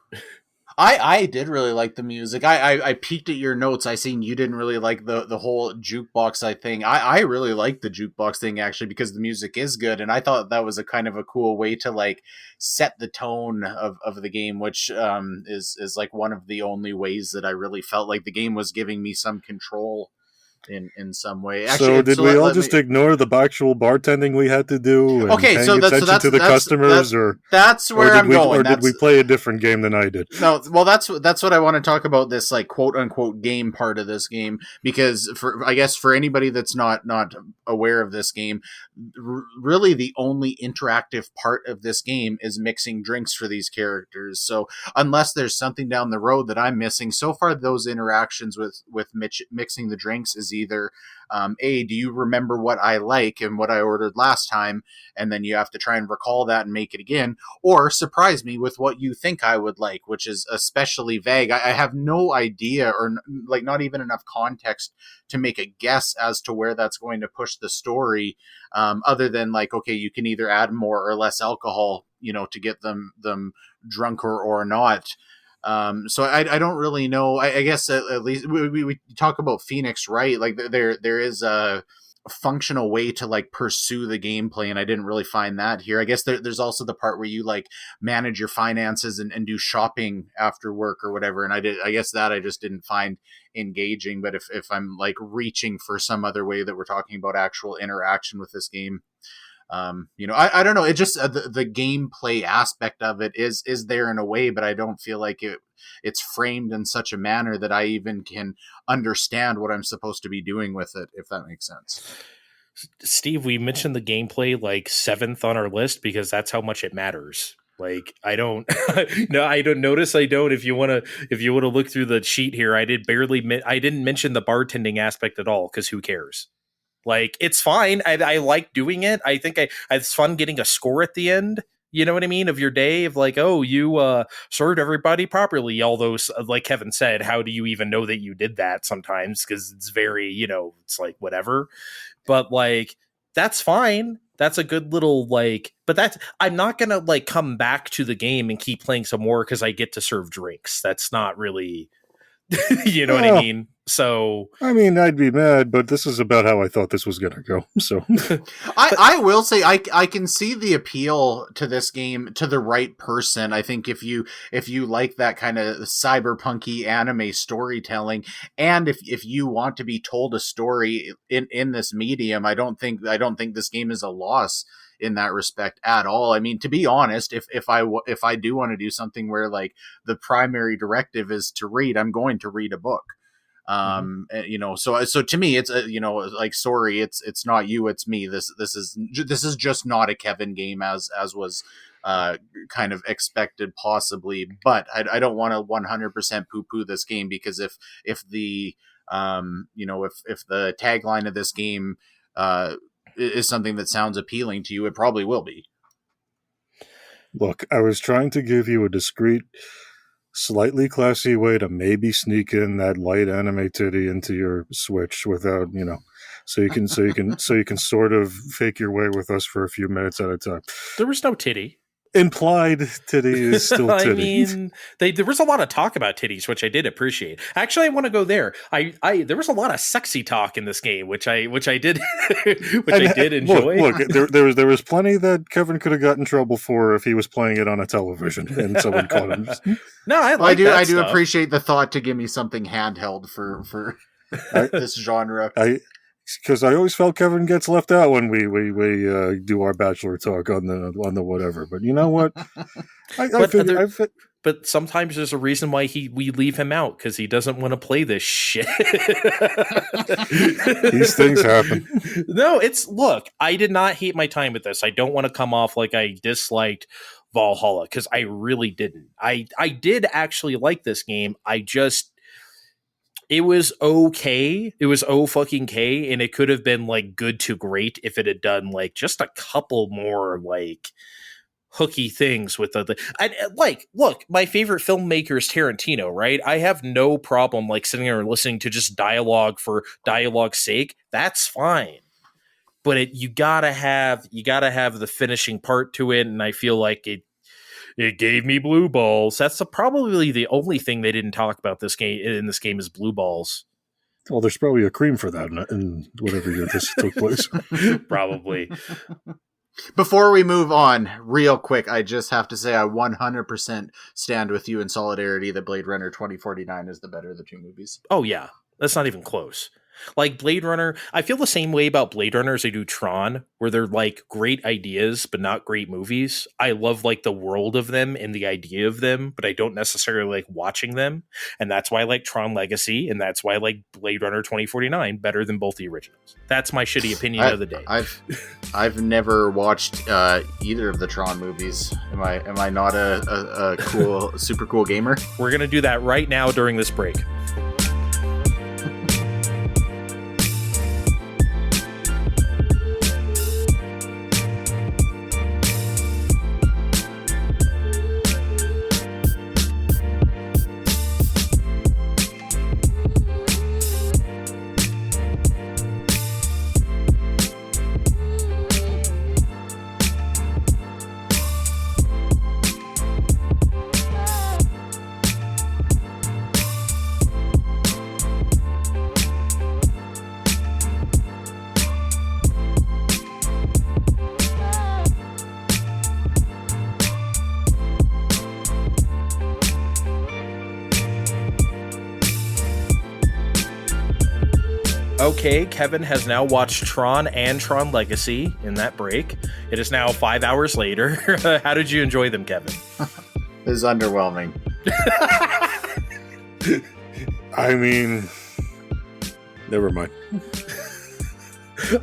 I did really like the music. I peeked at your notes. I seen you didn't really like the whole jukebox thing. I really liked the jukebox thing, actually, because the music is good, and I thought that was a kind of a cool way to like set the tone of the game, which is like one of the only ways that I really felt like the game was giving me some control in some way. So did we all just ignore the actual bartending we had to do? And okay, so that's to the customers, that's where I'm going. Or did we play a different game than I did? No, well, that's what I want to talk about, this like quote unquote game part of this game, because I guess for anybody that's not aware of this game, really the only interactive part of this game is mixing drinks for these characters. So unless there's something down the road that I'm missing, so far those interactions with mixing the drinks is either do you remember what I like and what I ordered last time, and then you have to try and recall that and make it again, or surprise me with what you think I would like, which is especially vague. I have no idea, or like not even enough context to make a guess as to where that's going to push the story, other than like, okay, you can either add more or less alcohol, to get them drunker or not. So I don't really know. I guess at least we talk about Phoenix, right? Like there is a functional way to like pursue the gameplay, and I didn't really find that here. I guess there's also the part where you like manage your finances and do shopping after work or whatever. And I guess that I just didn't find engaging. But if I'm like reaching for some other way that we're talking about actual interaction with this game, I don't know. It just the gameplay aspect of it is there in a way, but I don't feel like it's framed in such a manner that I even can understand what I'm supposed to be doing with it, if that makes sense. Steve, we mentioned the gameplay like 7th on our list because that's how much it matters. Like I don't, no, I don't notice. I don't. If you want to look through the sheet here, I didn't mention the bartending aspect at all because who cares? Like, it's fine. I like doing it. I think it's fun getting a score at the end. You know what I mean? Of your day, of like, oh, you served everybody properly. Although, like Kevin said, how do you even know that you did that sometimes? Because it's very, it's like whatever. But like, that's fine. That's a good little like, but I'm not going to like come back to the game and keep playing some more because I get to serve drinks. That's not really, what I mean? So I mean, I'd be mad, but this is about how I thought this was going to go. So I will say I can see the appeal to this game to the right person. I think if you like that kind of cyberpunky anime storytelling, and if you want to be told a story in this medium, I don't think this game is a loss in that respect at all. I mean, to be honest, if I do want to do something where like the primary directive is to read, I'm going to read a book. So to me, it's like, sorry, it's not you, it's me. This is just not a Kevin game as was kind of expected possibly, but I don't want to 100% poo-poo this game, because if the tagline of this game is something that sounds appealing to you, it probably will be. Look, I was trying to give you a discreet, slightly classy way to maybe sneak in that light anime titty into your Switch without, so you can sort of fake your way with us for a few minutes at a time. There was no titty. Implied titty is still titty. I mean, there was a lot of talk about titties, which I did appreciate. Actually, I want to go there. There was a lot of sexy talk in this game, which I did, I did enjoy. Look, there was plenty that Kevin could have got in trouble for if he was playing it on a television and someone caught him. No, I do appreciate the thought to give me something handheld for this genre. Because I always felt Kevin gets left out when we do our bachelor talk on the whatever. But you know what? But sometimes there's a reason why we leave him out, because he doesn't want to play this shit. These things happen. No, look, I did not hate my time with this. I don't want to come off like I disliked Valhalla, because I really didn't. I did actually like this game. It was okay. It was fucking K, and it could have been like good to great if it had done like just a couple more like hooky things with look, my favorite filmmaker is Tarantino, right? I have no problem like sitting there and listening to just dialogue for dialogue's sake. That's fine. But you gotta have the finishing part to it, and I feel like it gave me blue balls. That's probably the only thing they didn't talk about this game is blue balls. Well, there's probably a cream for that in whatever year this took place. Probably. Before we move on, real quick, I just have to say I 100% stand with you in solidarity that Blade Runner 2049 is the better of the two movies. Oh, yeah. That's not even close. Like Blade Runner, I feel the same way about Blade Runner as I do Tron, where they're like great ideas, but not great movies. I love like the world of them and the idea of them, but I don't necessarily like watching them. And that's why I like Tron Legacy, and that's why I like Blade Runner 2049 better than both the originals. That's my shitty opinion of the day. I've never watched either of the Tron movies. Am I not a cool, super cool gamer? We're gonna do that right now during this break. Okay, Kevin has now watched Tron and Tron Legacy in that break. It is now 5 hours later. How did you enjoy them, Kevin? It was underwhelming. I mean, never mind.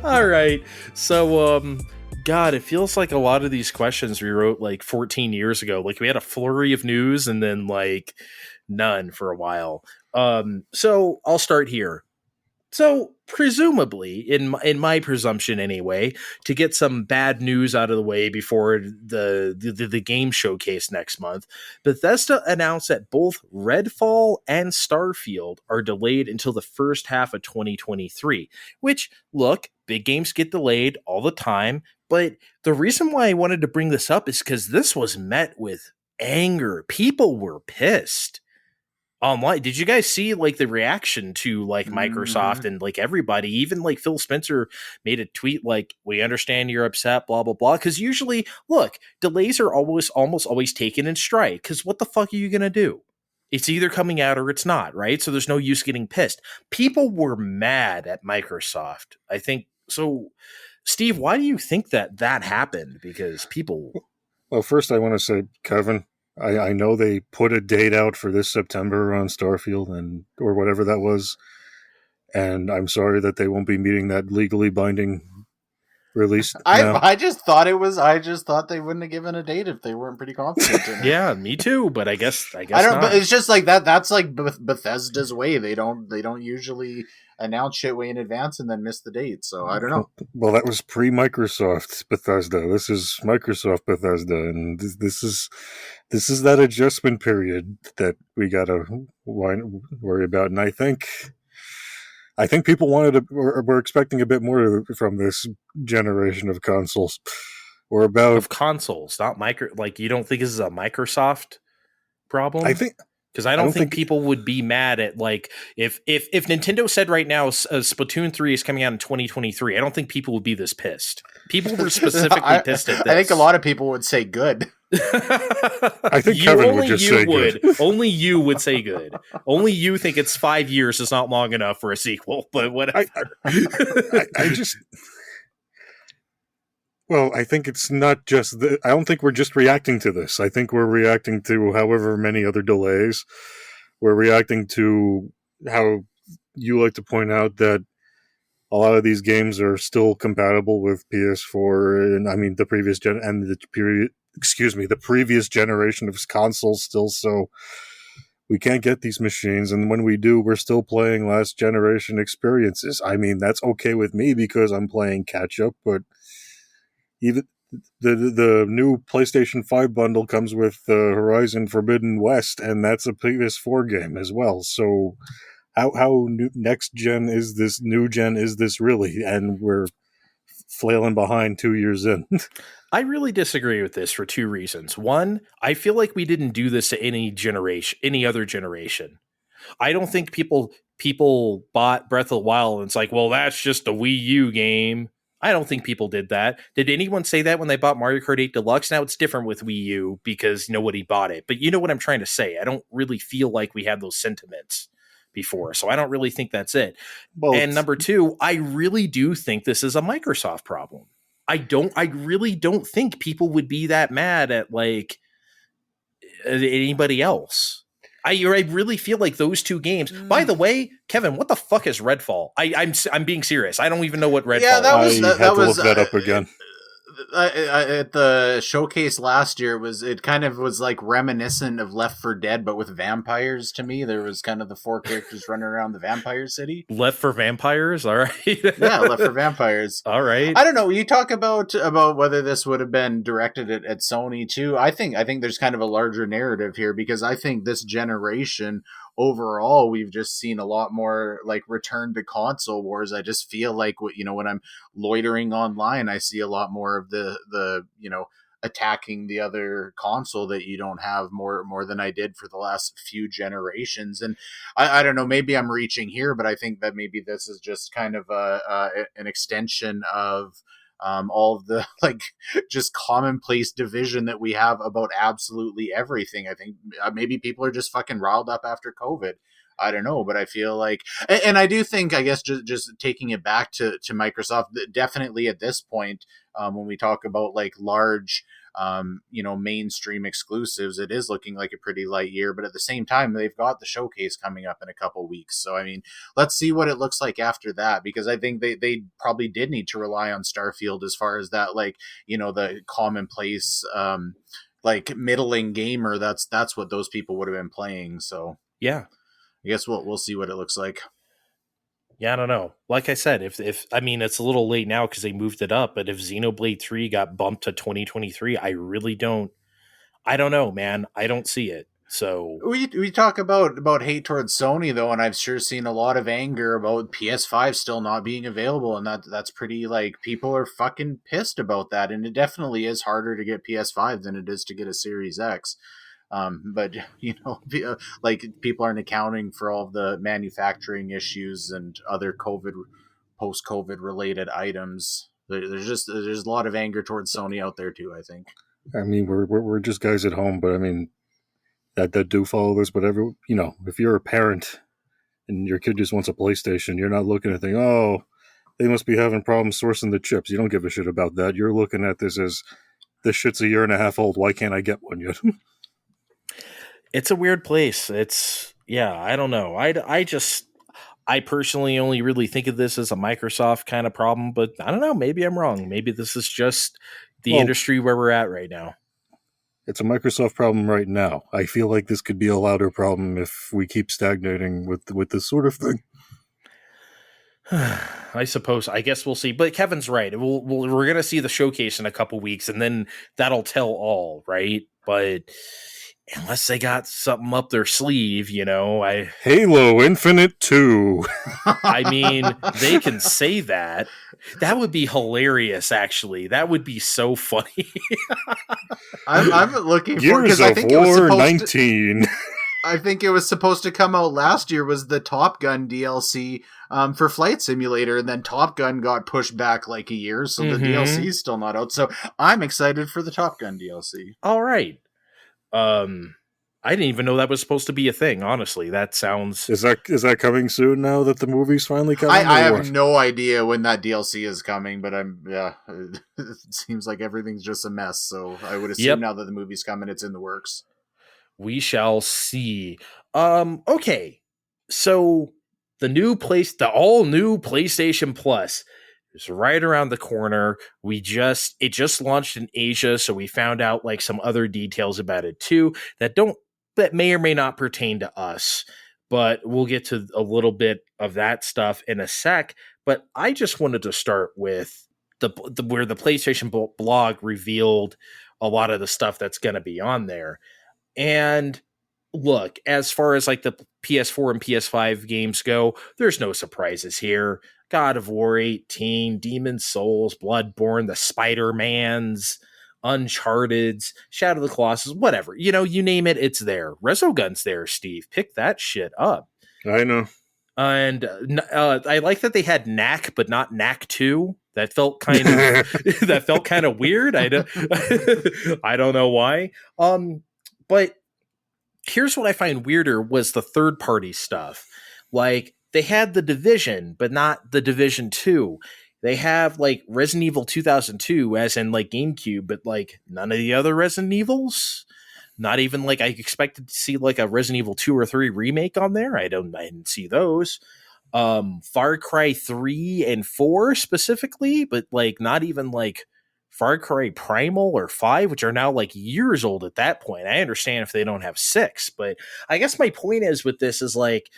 All right. So, God, it feels like a lot of these questions we wrote like 14 years ago. Like we had a flurry of news and then like none for a while. So I'll start here. So presumably, in my presumption anyway, to get some bad news out of the way before the game showcase next month, Bethesda announced that both Redfall and Starfield are delayed until the first half of 2023, which, look, big games get delayed all the time, but the reason why I wanted to bring this up is because this was met with anger. People were pissed. Online, did you guys see like the reaction to like Microsoft and like everybody, even like Phil Spencer made a tweet like, we understand you're upset, blah blah blah, because usually, look, delays are almost always taken in stride, because what the fuck are you gonna do? It's either coming out or it's not, right? So there's no use getting pissed. People were mad at Microsoft, I think. So Steve, why do you think that happened? Because people... Well, first I want to say, Kevin, I know they put a date out for this September on Starfield or whatever that was, and I'm sorry that they won't be meeting that legally binding release. I just thought they wouldn't have given a date if they weren't pretty confident in it. Yeah, me too. But I guess I don't. not. But it's just like that. That's like Bethesda's way. They don't usually announce shit way in advance and then miss the date. So I don't know. Well, that was pre-Microsoft Bethesda. This is Microsoft Bethesda, and this is that adjustment period that we gotta worry about. And I think people were expecting a bit more from this generation of consoles. Or about of consoles, not like you don't think this is a Microsoft problem? I think. Because I don't think people would be mad at, like, if Nintendo said right now Splatoon 3 is coming out in 2023, I don't think people would be this pissed. People were specifically pissed at this. I think a lot of people would say good. I think Kevin would just say good. Only you would say good. Only you think it's 5 years is not long enough for a sequel, but whatever. I just... Well, I think it's not just I don't think we're just reacting to this. I think we're reacting to however many other delays. We're reacting to how you like to point out that a lot of these games are still compatible with PS4 and the previous gen and the previous generation of consoles still. So we can't get these machines, and when we do, we're still playing last generation experiences. I mean, that's okay with me because I'm playing catch up, but even the new PlayStation 5 bundle comes with Horizon Forbidden West, and that's a PS4 game as well. So how next gen is this? New gen is this really? And we're flailing behind 2 years in. I really disagree with this for two reasons. One, I feel like we didn't do this to any other generation. I don't think people bought Breath of the Wild and it's like, well, that's just a Wii U game. I don't think people did that. Did anyone say that when they bought Mario Kart 8 Deluxe? Now it's different with Wii U because nobody bought it. But you know what I'm trying to say. I don't really feel like we had those sentiments before. So I don't really think that's it. Well, And number two, I really do think this is a Microsoft problem. I really don't think people would be that mad at like anybody else. I really feel like those two games. By the way, Kevin, what the fuck is Redfall? I'm being serious. I don't even know what Redfall is. I had to look that up again. At the showcase last year, it kind of was like reminiscent of Left 4 Dead, but with vampires. To me, there was kind of the 4 characters running around the vampire city. Left for Vampires, all right. Yeah, Left 4 Vampires. All right. I don't know. You talk about whether this would have been directed at Sony too. I think there's kind of a larger narrative here, because I think this generation overall, we've just seen a lot more like return to console wars. I just feel like when I'm loitering online, I see a lot more of the attacking the other console that you don't have more than I did for the last few generations. And I don't know, maybe I'm reaching here, but I think that maybe this is just kind of an extension of all of the like just commonplace division that we have about absolutely everything. I think maybe people are just fucking riled up after COVID. I don't know, but I feel like, and I do think, I guess, just taking it back to Microsoft, definitely at this point, when we talk about like large, mainstream exclusives, it is looking like a pretty light year. But at the same time, they've got the showcase coming up in a couple weeks. So, I mean, let's see what it looks like after that, because I think they probably did need to rely on Starfield as far as that, like, the commonplace, like middling gamer. That's what those people would have been playing. So, yeah. I guess we'll see what it looks like. Yeah, I don't know. Like I said, if I mean, it's a little late now because they moved it up, but if Xenoblade 3 got bumped to 2023, I don't know, man. I don't see it. So we talk about hate towards Sony though, and I've sure seen a lot of anger about PS5 still not being available, and that's pretty, like, people are fucking pissed about that, and it definitely is harder to get PS5 than it is to get a Series X. But like, people aren't accounting for all of the manufacturing issues and other post-COVID related items. There's a lot of anger towards Sony out there too, I think. I mean, we're just guys at home, but I mean, that do follow this. But if you're a parent and your kid just wants a PlayStation, you're not looking at thinking, oh, they must be having problems sourcing the chips. You don't give a shit about that. You're looking at this as, this shit's a year and a half old. Why can't I get one yet? It's a weird place. I don't know. I personally only really think of this as a Microsoft kind of problem, but I don't know. Maybe I'm wrong. Maybe this is just the industry where we're at right now. It's a Microsoft problem right now. I feel like this could be a louder problem if we keep stagnating with this sort of thing. I suppose. I guess we'll see. But Kevin's right. We're going to see the showcase in a couple weeks, and then that'll tell all, right? But unless they got something up their sleeve, Halo Infinite 2. I mean, they can say that. That would be hilarious, actually. That would be so funny. I'm looking for, Gears of War 19. I think it was supposed to come out last year, was the Top Gun DLC for Flight Simulator, and then Top Gun got pushed back like a year, so the DLC is still not out. So I'm excited for the Top Gun DLC. All right. I didn't even know that was supposed to be a thing. Honestly, that sounds. Is that coming soon now that the movie's finally coming? I have no idea when that DLC is coming, but it seems like everything's just a mess. So I would assume now that the movie's coming, it's in the works. We shall see. Okay, so the all new PlayStation Plus is right around the corner. It just launched in Asia, so we found out like some other details about it too that may or may not pertain to us, but we'll get to a little bit of that stuff in a sec. But I just wanted to start with where the PlayStation blog revealed a lot of the stuff that's going to be on there. And look, as far as like the PS4 and PS5 games go, there's no surprises here. God of War 18, Demon's Souls, Bloodborne, the Spider-Mans, Uncharted's, Shadow of the Colossus, whatever. You name it, it's there. Resogun's there, Steve. Pick that shit up. I know. And I like that they had Knack, but not Knack 2. That felt kind of weird. I don't know why. But here's what I find weirder was the third-party stuff. Like, they had The Division, but not The Division 2. They have, like, Resident Evil 2002, as in, like, GameCube, but, like, none of the other Resident Evils. Not even, like, I expected to see, like, a Resident Evil 2 or 3 remake on there. I didn't see those. Far Cry 3 and 4 specifically, but, like, not even, like, Far Cry Primal or 5, which are now, like, years old at that point. I understand if they don't have 6, but I guess my point is with this is, like,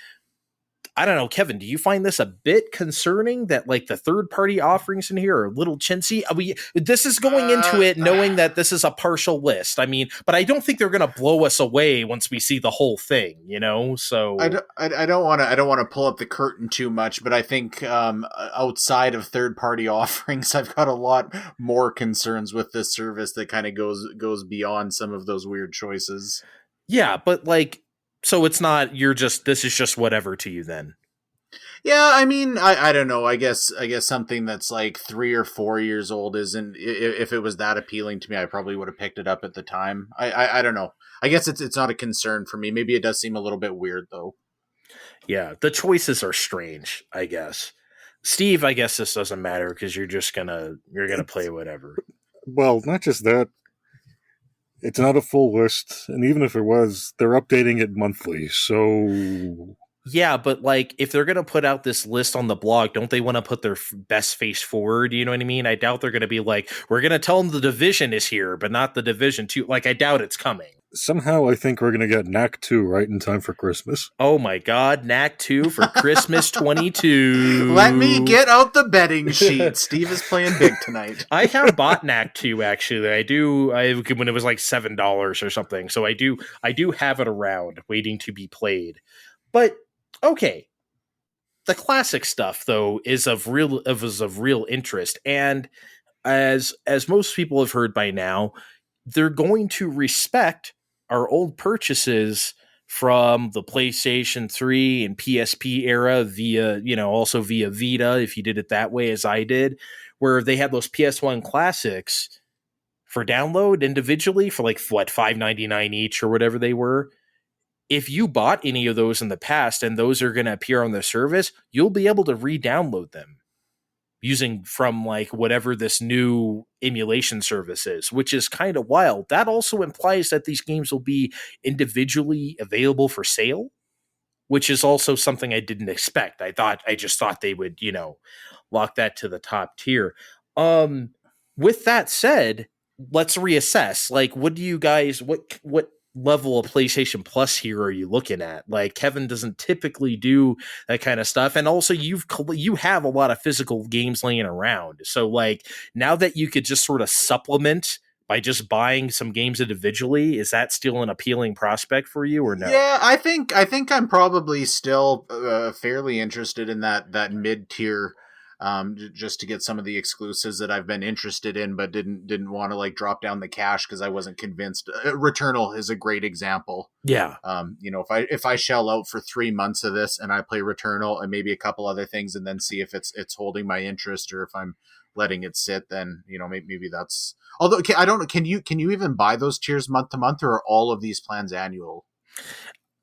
I don't know, Kevin, do you find this a bit concerning that, like, the third-party offerings in here are a little chintzy? This is going into it knowing that this is a partial list. I mean, but I don't think they're going to blow us away once we see the whole thing, you know? So I don't want to pull up the curtain too much, but I think outside of third-party offerings, I've got a lot more concerns with this service that kind of goes beyond some of those weird choices. Yeah, but, like, so it's not, this is just whatever to you then. Yeah, I mean, I don't know. I guess something that's like 3 or 4 years old isn't. If it was that appealing to me, I probably would have picked it up at the time. I don't know. I guess it's not a concern for me. Maybe it does seem a little bit weird though. Yeah, the choices are strange, I guess. Steve, I guess this doesn't matter because you're gonna play whatever. Well, not just that. It's not a full list, and even if it was, they're updating it monthly, so... Yeah, but, like, if they're going to put out this list on the blog, don't they want to put their best face forward? You know what I mean? I doubt they're going to be like, we're going to tell them The Division is here, but not The Division 2. Like, I doubt it's coming. Somehow I think we're going to get Knack 2 right in time for Christmas. Oh my God, Knack 2 for Christmas 22. Let me get out the betting sheet. Steve is playing big tonight. I have bought Knack 2, actually. When it was like $7 or something. So I do have it around waiting to be played. But okay. The classic stuff though is of real interest, and as most people have heard by now, they're going to respect our old purchases from the PlayStation 3 and PSP era also via Vita, if you did it that way as I did, where they had those PS1 classics for download individually for like $5.99 each or whatever they were. If you bought any of those in the past and those are going to appear on the service, you'll be able to re-download them using from like whatever this new emulation service is, which is kind of wild. That also implies that these games will be individually available for sale, which is also something I didn't expect. I just thought they would, lock that to the top tier. With that said, let's reassess. Like, what do you guys, what level of PlayStation Plus here are you looking at? Like, Kevin doesn't typically do that kind of stuff, and also you have a lot of physical games laying around, so like now that you could just sort of supplement by just buying some games individually, is that still an appealing prospect for you or no? Yeah, I think I'm probably still fairly interested in that mid-tier, just to get some of the exclusives that I've been interested in, but didn't want to like drop down the cash because I wasn't convinced. Returnal is a great example. Yeah. If I shell out for 3 months of this and I play Returnal and maybe a couple other things and then see if it's holding my interest or if I'm letting it sit, then maybe that's. Although I don't know, can you even buy those tiers month to month, or are all of these plans annual?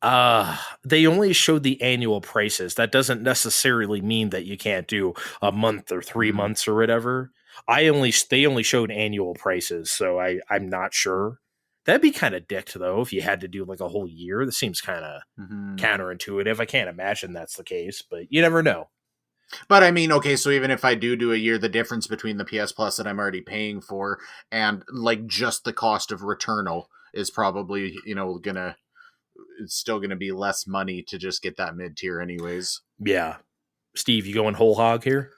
They only showed the annual prices. That doesn't necessarily mean that you can't do a month or 3 months or whatever. They only showed annual prices, so I'm not sure. That'd be kind of dick though if you had to do like a whole year. That seems kind of counterintuitive. I can't imagine that's the case, but you never know. But I mean, okay, so even if I do a year, the difference between the PS Plus that I'm already paying for and like just the cost of Returnal is probably, it's still gonna be less money to just get that mid tier anyways. Yeah. Steve, you going whole hog here?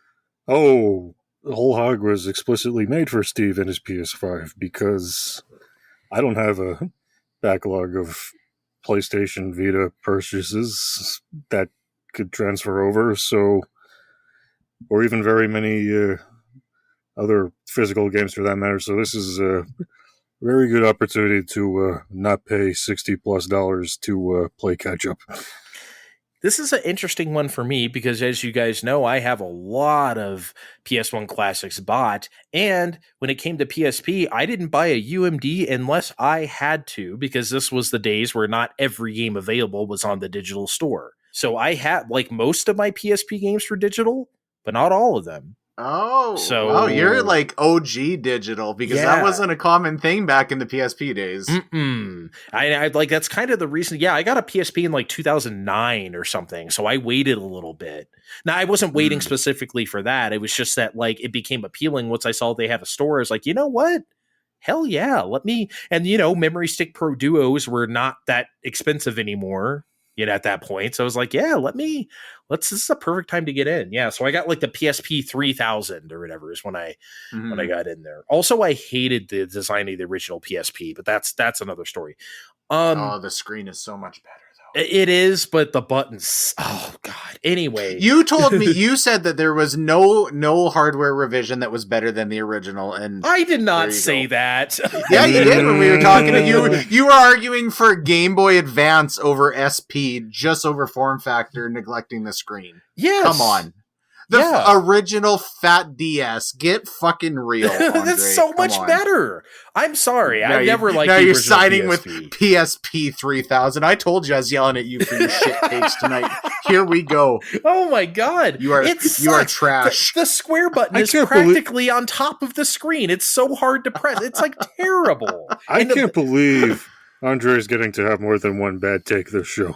Oh, whole hog was explicitly made for Steve and his PS5 because I don't have a backlog of PlayStation Vita purchases that could transfer over, so, or even very many other physical games for that matter. So this is a very good opportunity to not pay $60+ to play catch up. This is an interesting one for me because, as you guys know, I have a lot of PS1 classics bought, and when it came to PSP, I didn't buy a UMD unless I had to, because this was the days where not every game available was on the digital store. So I had like most of my PSP games were digital, but not all of them. Oh, So wow, you're like OG digital, because that wasn't a common thing back in the PSP days. I like, that's kind of the reason. Yeah, I got a PSP in like 2009 or something, so I waited a little bit. Now, I wasn't waiting specifically for that. It was just that like it became appealing once I saw they have a store. I was like, you know what? Hell yeah, let me. And Memory Stick Pro Duos were not that expensive anymore. At that point. So I was like, yeah, this is a perfect time to get in. Yeah. So I got like the PSP 3000 or whatever is when I got in there. Also, I hated the design of the original PSP, but that's another story. The screen is so much better. It is, but the buttons. Oh God. Anyway, you told me, you said that there was no hardware revision that was better than the original, and I did not say that. Yeah, you did when we were talking to you. You were arguing for Game Boy Advance over SP, just over form factor, neglecting the screen. Yes. Come on. The original Fat DS. Get fucking real, Andre. That's so much better. I'm sorry. I never liked the original you're siding PSP. with PSP 3000. I told you I was yelling at you for your shit takes tonight. Here we go. Oh my God. You are trash. The square button is practically on top of the screen. It's so hard to press. It's like terrible. I can't believe Andre's getting to have more than one bad take this show.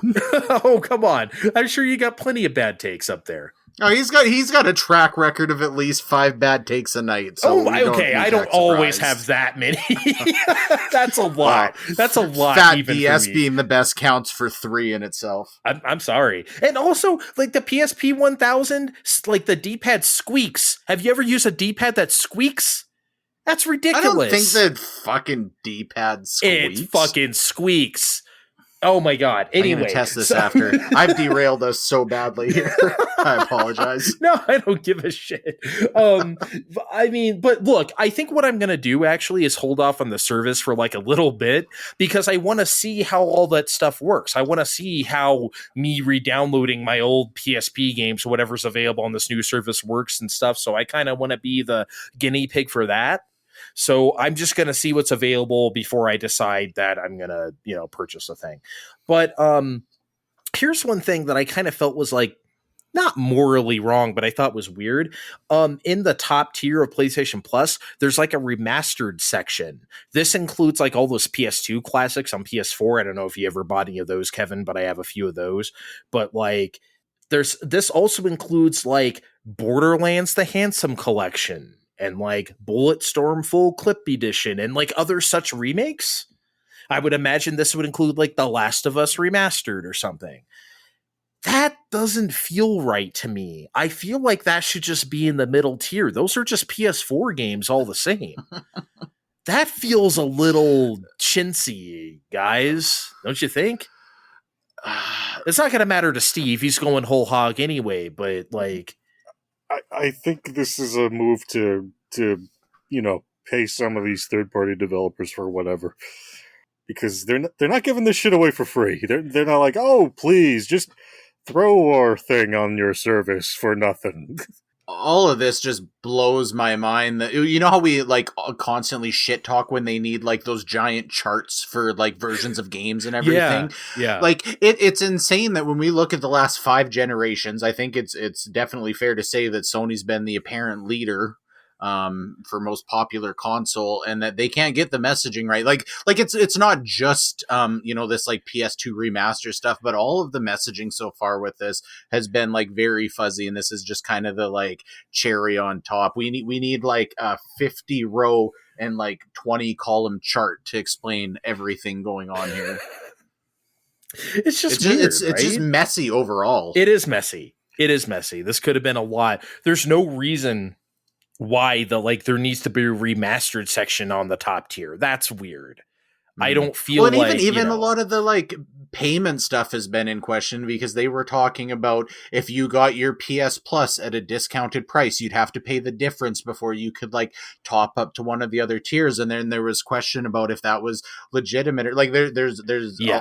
Oh, come on. I'm sure you got plenty of bad takes up there. Oh, he's got a track record of at least 5 bad takes a night. So okay. I don't always have that many. That's a lot. That's a lot. Fat even DS for me. being the best counts for 3 in itself. I'm sorry. And also, like the PSP 1000, like the D-pad squeaks. Have you ever used a D-pad that squeaks? That's ridiculous. I don't think that fucking D-pad squeaks. It fucking squeaks. Oh my God. Anyway. I'm going to test this after. I've derailed us so badly here. I apologize. No, I don't give a shit. But look, I think what I'm going to do actually is hold off on the service for like a little bit, because I want to see how all that stuff works. I want to see how me re-downloading my old PSP games, whatever's available on this new service, works and stuff. So I kind of want to be the guinea pig for that. So I'm just going to see what's available before I decide that I'm going to, purchase a thing. But here's one thing that I kind of felt was like not morally wrong, but I thought was weird. In the top tier of PlayStation Plus, there's like a remastered section. This includes like all those PS2 classics on PS4. I don't know if you ever bought any of those, Kevin, but I have a few of those. But like this also includes like Borderlands the Handsome Collection, and like Bulletstorm Full Clip Edition, and like other such remakes. I would imagine this would include like The Last of Us Remastered or something. That doesn't feel right to me. I feel like that should just be in the middle tier. Those are just PS4 games all the same. That feels a little chintzy, guys. Don't you think? It's not going to matter to Steve. He's going whole hog anyway, but like... I think this is a move to pay some of these third-party developers for whatever, because they're not giving this shit away for free. They're not like, oh, please just throw our thing on your service for nothing. All of this just blows my mind. That, you know how we like constantly shit talk when they need like those giant charts for like versions of games and everything. Yeah. Like it's insane that when we look at the last 5 generations, I think it's definitely fair to say that Sony's been the apparent leader for most popular console, and that they can't get the messaging right. Like it's not just this like PS2 remaster stuff, but all of the messaging so far with this has been like very fuzzy, and this is just kind of the like cherry on top. We need like a 50 row and like 20 column chart to explain everything going on here. It's just messy overall. It is messy. This could have been a lot. There's no reason why there needs to be a remastered section on the top tier. That's weird. I don't feel even a lot of the like payment stuff has been in question, because they were talking about if you got your PS Plus at a discounted price, you'd have to pay the difference before you could like top up to one of the other tiers. And then there was question about if that was legitimate, or like there's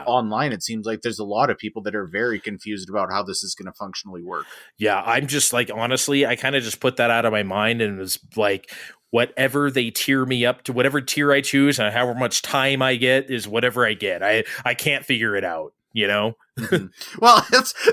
online, it seems like there's a lot of people that are very confused about how this is going to functionally work. Yeah, I'm just like, honestly, I kind of just put that out of my mind and was like, whatever they tier me up to, whatever tier I choose and however much time I get is whatever I get. I can't figure it out. you know? Well,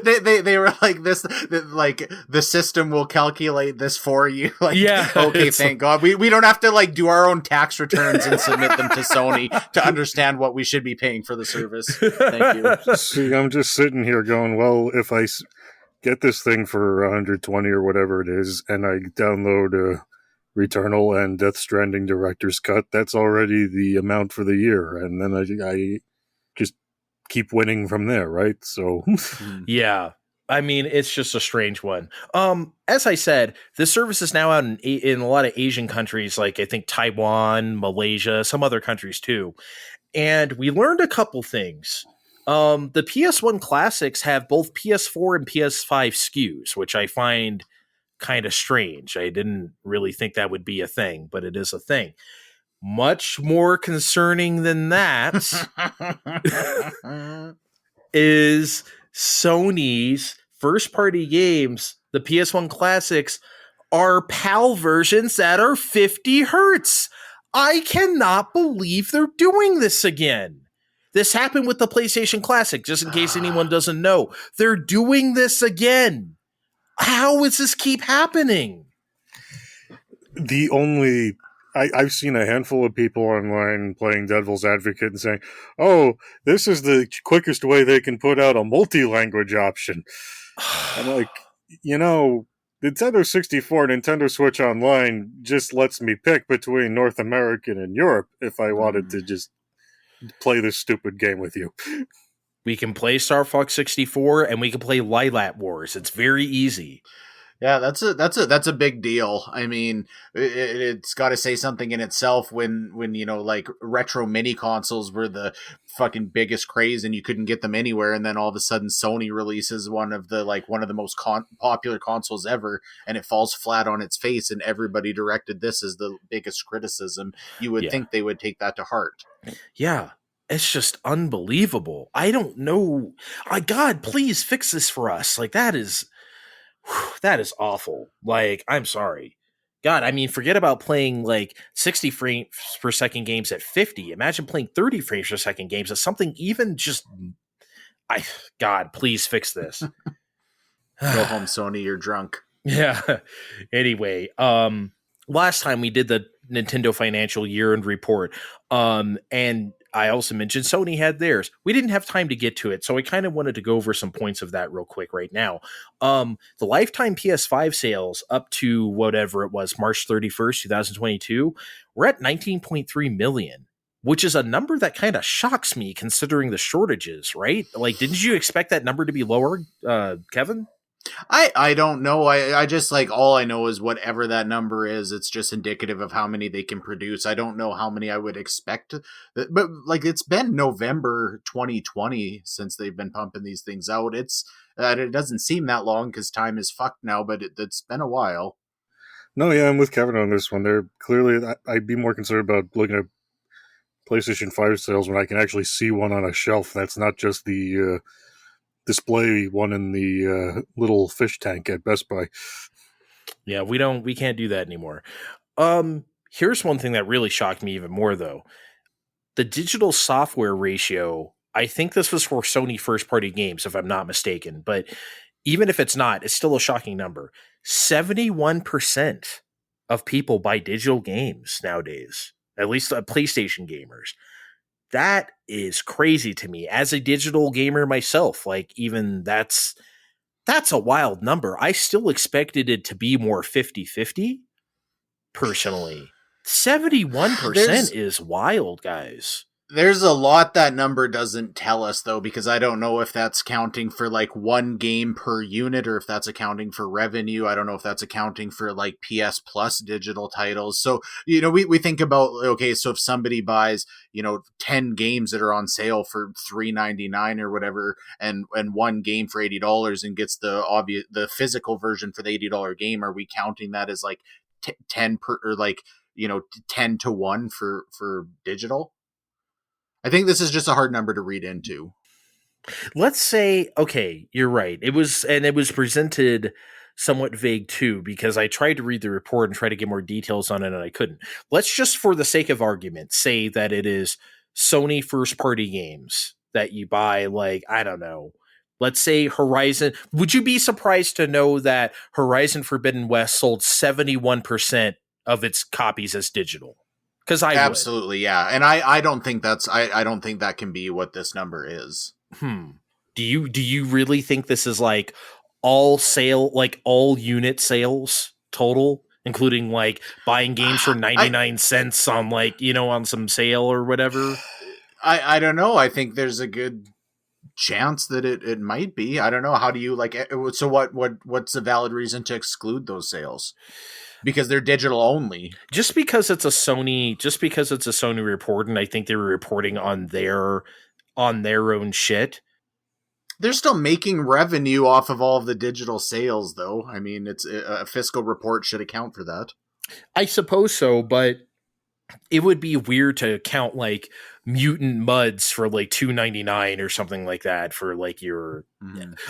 they were like this, like the system will calculate this for you. Like, Yeah, okay, thank God we don't have to like do our own tax returns and submit them to Sony to understand what we should be paying for the service. Thank you. See, I'm just sitting here going, well, if I get this thing for 120 or whatever it is, and I download Returnal and Death Stranding Director's Cut, that's already the amount for the year, and then I just keep winning from there, right? So yeah, I mean, it's just a strange one. As I said, this service is now out in a lot of Asian countries, like I think Taiwan, Malaysia, some other countries too. And we learned a couple things. The PS1 classics have both PS4 and PS5 SKUs, which I find kind of strange. I didn't really think that would be a thing, but it is a thing. Much more concerning than that is Sony's first-party games. The PS1 classics are PAL versions that are 50 hertz. I cannot believe they're doing this again. This happened with the PlayStation Classic, just in case anyone doesn't know. They're doing this again. How does this keep happening? I've seen a handful of people online playing devil's advocate and saying, oh, this is the quickest way they can put out a multi-language option. I'm like, Nintendo 64, Nintendo Switch Online just lets me pick between North American and Europe if I wanted to just play this stupid game with you. We can play Star Fox 64 and we can play Lilat Wars. It's very easy. Yeah, that's a big deal. I mean, it's got to say something in itself when like retro mini consoles were the fucking biggest craze and you couldn't get them anywhere, and then all of a sudden Sony releases one of the most popular consoles ever, and it falls flat on its face, and everybody directed this as the biggest criticism. You would think they would take that to heart. Yeah. It's just unbelievable. I don't know. God, please fix this for us. Like, that is awful. Like, I'm sorry. God, I mean, forget about playing like 60 frames per second games at 50. Imagine playing 30 frames per second games at something even just... God, please fix this. Go home, Sony, you're drunk. Yeah. Anyway, last time we did the Nintendo financial year-end report, and I also mentioned Sony had theirs. We didn't have time to get to it, so I kind of wanted to go over some points of that real quick right now. The lifetime PS5 sales up to whatever it was, March 31st, 2022, we're at 19.3 million, which is a number that kind of shocks me considering the shortages, right? Like, didn't you expect that number to be lower, Kevin? I don't know. I just like, all I know is whatever that number is, it's just indicative of how many they can produce. I don't know how many I would expect, but like, it's been November 2020 since they've been pumping these things out. It doesn't seem that long because time is fucked now, but it's been a while. No, yeah, I'm with Kevin on this one. They're clearly, I'd be more concerned about looking at PlayStation 5 sales when I can actually see one on a shelf. That's not just the display one in the little fish tank at Best Buy. Yeah, we can't do that anymore. Here's one thing that really shocked me even more though. The digital software ratio, I think this was for Sony first party games if I'm not mistaken, but even if it's not, it's still a shocking number. 71% of people buy digital games nowadays, at least PlayStation gamers. That is crazy to me as a digital gamer myself. Like, even that's a wild number. I still expected it to be more 50-50 personally. 71% is wild, guys. There's a lot that number doesn't tell us, though, because I don't know if that's counting for like one game per unit or if that's accounting for revenue. I don't know if that's accounting for like PS Plus digital titles. So, we think about, okay, so if somebody buys, 10 games that are on sale for $3.99 or whatever, and one game for $80 and gets the physical version for the $80 game, are we counting that as like 10 per, or like, 10 to 1 for digital? I think this is just a hard number to read into. Let's say, okay, you're right. It was presented somewhat vague too, because I tried to read the report and try to get more details on it and I couldn't. Let's just, for the sake of argument, say that it is Sony first party games that you buy, like, I don't know, let's say Horizon. Would you be surprised to know that Horizon Forbidden West sold 71% of its copies as digital? Because I would. Absolutely, yeah. And I don't think I don't think that can be what this number is. Do you really think this is like all unit sales total, including like buying games for 99 cents on like, on some sale or whatever? I don't know. I think there's a good chance that it might be. I don't know. How do you so what's a valid reason to exclude those sales? Because they're digital only. Just because it's a Sony report, and I think they were reporting on their own shit. They're still making revenue off of all of the digital sales, though. I mean, it's a fiscal report should account for that. I suppose so, but it would be weird to count like Mutant Muds for like $2.99 or something like that for like your.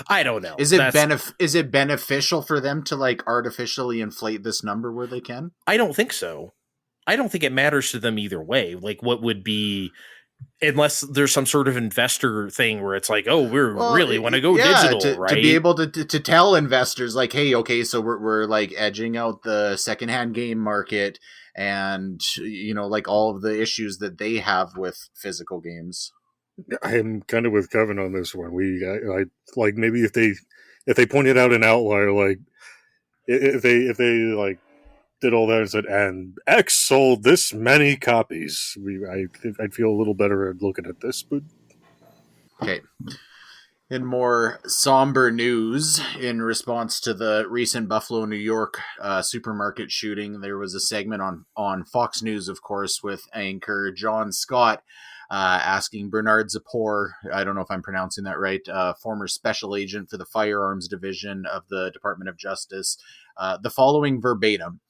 I don't know. Is it beneficial for them to like artificially inflate this number where they can? I don't think so. I don't think it matters to them either way. Like, what would be, unless there's some sort of investor thing where it's like, oh, really want to go digital, right? To be able to tell investors like, hey, okay, so we're like edging out the secondhand game market. And, like all of the issues that they have with physical games. I'm kind of with Kevin on this one. I like maybe if they pointed out an outlier, like if they like did all that and said, and X sold this many copies, I'd feel a little better at looking at this. But okay. In more somber news, in response to the recent Buffalo, New York supermarket shooting, there was a segment on Fox News, of course, with anchor John Scott asking Bernard Zapor, I don't know if I'm pronouncing that right, former special agent for the Firearms Division of the Department of Justice, the following verbatim.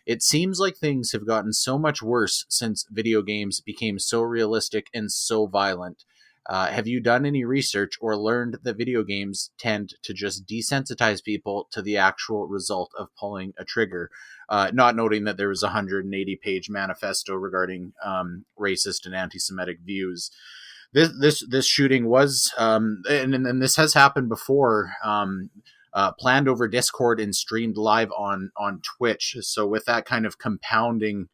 It seems like things have gotten so much worse since video games became so realistic and so violent. Have you done any research or learned that video games tend to just desensitize people to the actual result of pulling a trigger? Not noting that there was a 180-page manifesto regarding racist and anti-Semitic views. This shooting was, and this has happened before, planned over Discord and streamed live on Twitch. So with that kind of compounding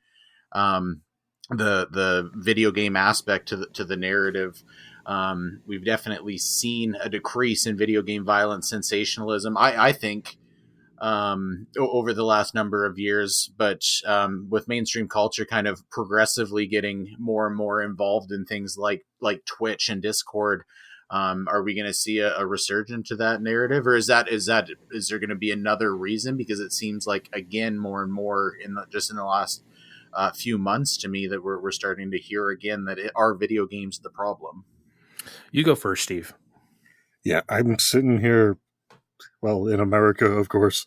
the video game aspect to the narrative, we've definitely seen a decrease in video game violence sensationalism, I think, over the last number of years. But with mainstream culture kind of progressively getting more and more involved in things like Twitch and Discord, are we going to see a resurgence to that narrative, or is there going to be another reason? Because it seems like, again, more and more in the last few months to me that we're starting to hear again that are video games the problem. You go first, Steve. Yeah, I'm sitting here, well, in America, of course,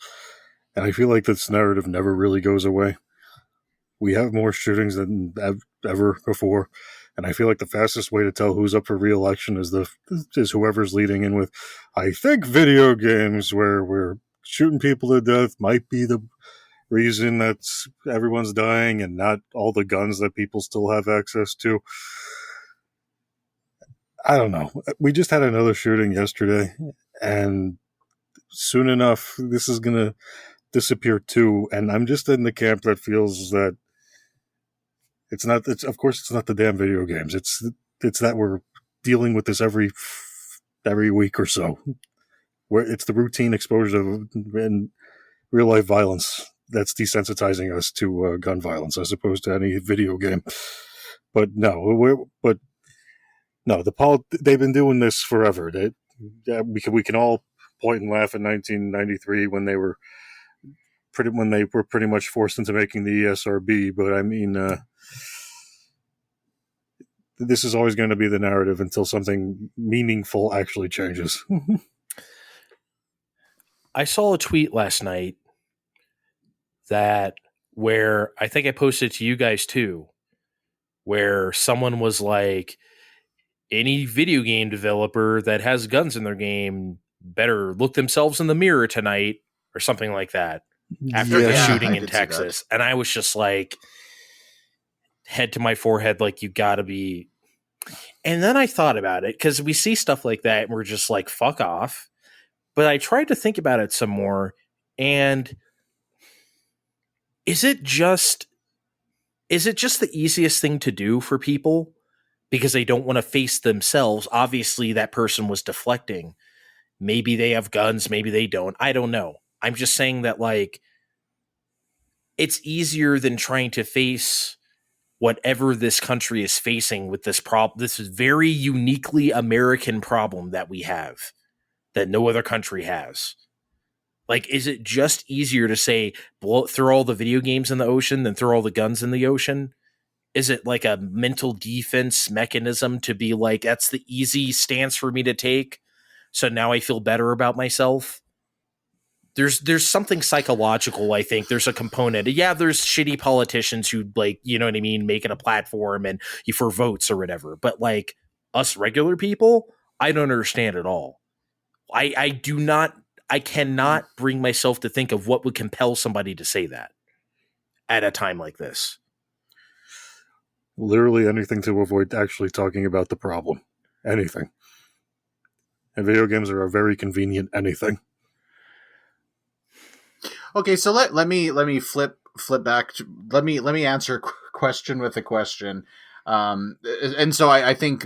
and I feel like this narrative never really goes away. We have more shootings than ever before, and I feel like the fastest way to tell who's up for re-election is whoever's leading in with, I think video games where we're shooting people to death might be the reason that everyone's dying and not all the guns that people still have access to. I don't know. We just had another shooting yesterday, and soon enough, this is going to disappear too. And I'm just in the camp that feels that of course it's not the damn video games. It's that we're dealing with this every week or so, where it's the routine exposure and real life violence that's desensitizing us to gun violence as opposed to any video game. But no, they've been doing this forever. We can all point and laugh at 1993 when they were pretty much forced into making the ESRB. But I mean, this is always going to be the narrative until something meaningful actually changes. I saw a tweet last night where I think I posted to you guys too, where someone was like, any video game developer that has guns in their game better look themselves in the mirror tonight or something like that after the shooting in Texas. And I was just like, head to my forehead, like, you gotta be And then I thought about it because we see stuff like that and we're just like, fuck off. But I tried to think about it some more. And is it just the easiest thing to do for people because they don't want to face themselves? Obviously, that person was deflecting. Maybe they have guns, maybe they don't. I don't know. I'm just saying that, like, it's easier than trying to face whatever this country is facing with this problem. This is very uniquely American problem that we have that no other country has. Like, is it just easier to say, throw all the video games in the ocean than throw all the guns in the ocean? Is it like a mental defense mechanism to be like, that's the easy stance for me to take, so now I feel better about myself? There's something psychological, I think. There's a component. Yeah, there's shitty politicians who, like, you know what I mean, make it a platform and for votes or whatever. But like us regular people, I don't understand at all. I cannot bring myself to think of what would compel somebody to say that at a time like this. Literally anything to avoid actually talking about the problem. Anything. And video games are a very convenient anything. Okay, so let me flip back to, let me answer a question with a question. And so I think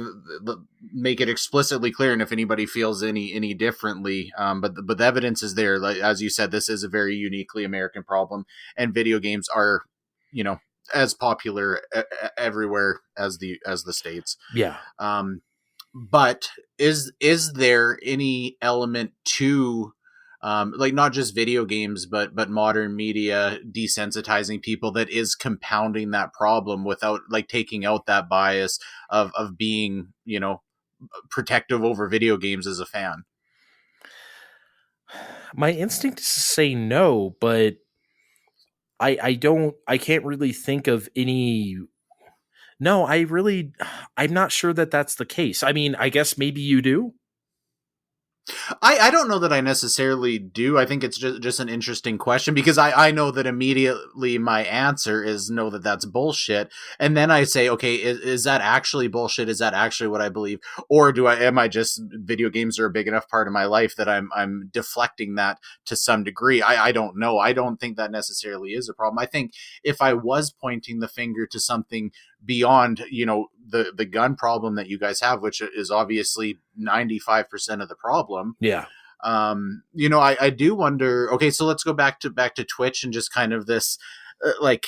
make it explicitly clear, and if anybody feels any differently, but the evidence is there. Like, as you said, this is a very uniquely American problem, and video games are, you know, as popular everywhere as the States. Yeah. But is there any element to like not just video games, but modern media desensitizing people that is compounding that problem without like taking out that bias of being, you know, protective over video games as a fan? My instinct is to say no, but I can't really think of any. No, I'm not sure that that's the case. I mean, I guess maybe you do. I don't know that I necessarily do. I think it's just an interesting question because I know that immediately my answer is no, that's bullshit. And then I say, okay, is that actually bullshit? Is that actually what I believe? Or am I just, video games are a big enough part of my life that I'm deflecting that to some degree? I don't know. I don't think that necessarily is a problem. I think if I was pointing the finger to something beyond, you know, the gun problem that you guys have, which is obviously 95% of the problem. Yeah. You know, I do wonder, okay, so let's go back to Twitch and just kind of this, like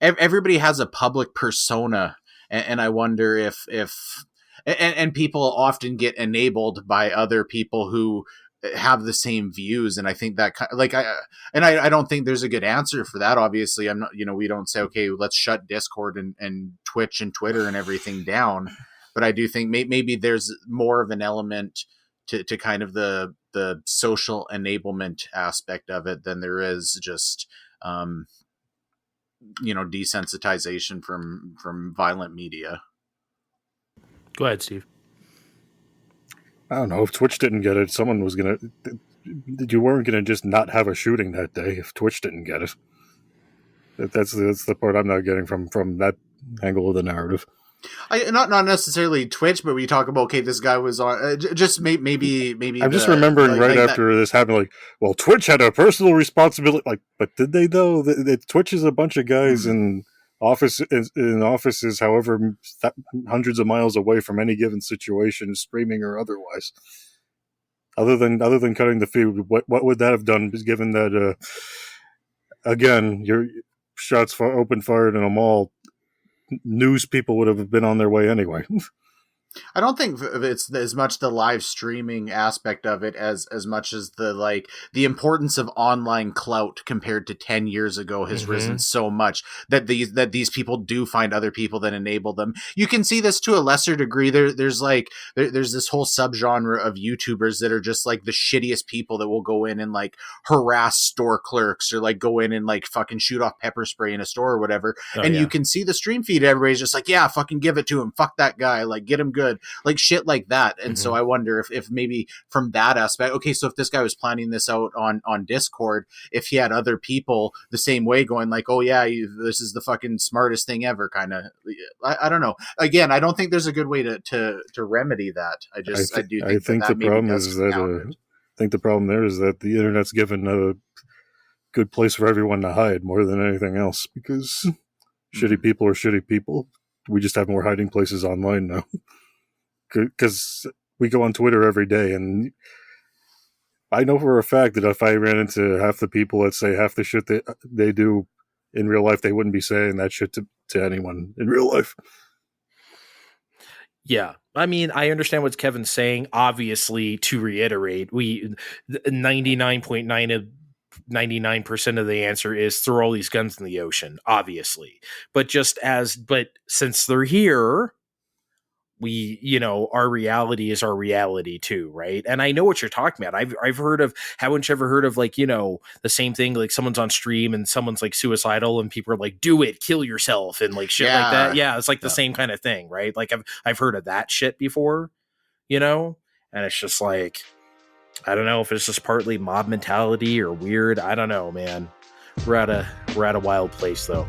everybody has a public persona. And I wonder if and people often get enabled by other people who have the same views, and I think that like I don't think there's a good answer for that. Obviously, I'm not, you know, we don't say, okay, let's shut Discord and Twitch and Twitter and everything down, but I do think maybe there's more of an element to kind of the social enablement aspect of it than there is just you know, desensitization from violent media. Go ahead, Steve. I don't know. If Twitch didn't get it, someone was going to... You weren't going to just not have a shooting that day if Twitch didn't get it. That's the part I'm not getting from that angle of the narrative. Not necessarily Twitch, but we talk about, okay, this guy was on... just maybe... I'm just remembering like after this happened, like, well, Twitch had a personal responsibility. Like, but did they, though? Twitch is a bunch of guys in offices, however hundreds of miles away from any given situation, streaming or otherwise. Other than cutting the feed, what would that have done? Given that, again, your shots open fired in a mall, news people would have been on their way anyway. I don't think it's as much the live streaming aspect of it as much as the importance of online clout compared to 10 years ago has risen so much that these people do find other people that enable them. You can see this to a lesser degree. There's this whole subgenre of YouTubers that are just like the shittiest people that will go in and like harass store clerks or like go in and like fucking shoot off pepper spray in a store or whatever. You can see the stream feed. Everybody's just like, yeah, fucking give it to him. Fuck that guy. Like, get him good. good, like shit like that. And so Mhm. I wonder if maybe from that aspect, okay, so if this guy was planning this out on Discord, if he had other people the same way going like, oh yeah, this is the fucking smartest thing ever, kind of. I don't know. Again, I don't think there's a good way to remedy that. I do think think that the maybe problem does is that compound it. I think the problem there is that the internet's given a good place for everyone to hide more than anything else, because shitty people are shitty people. We just have more hiding places online now. Because we go on Twitter every day, and I know for a fact that if I ran into half the people that say half the shit that they do in real life, they wouldn't be saying that shit to anyone in real life. Yeah. I mean, I understand what Kevin's saying. Obviously, to reiterate, 99.99% of the answer is throw all these guns in the ocean, obviously. But since they're here, our reality is our reality too, right? And I know what you're talking about. I've heard of, haven't you ever heard of like, the same thing, like someone's on stream and someone's like suicidal and people are like, do it, kill yourself and like shit like that. Yeah, it's like the same kind of thing, right? Like I've heard of that shit before, and it's just like, I don't know if it's just partly mob mentality or weird. I don't know, man. We're at a wild place though.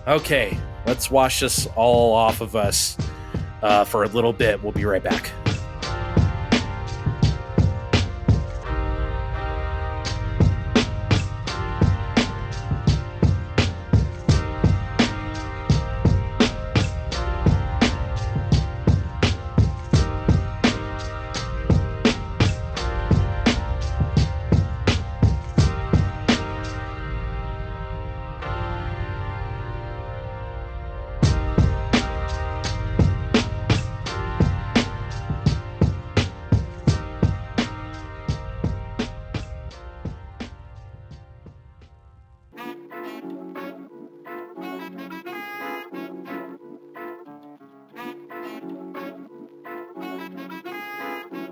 Okay, let's wash this all off of us for a little bit. We'll be right back.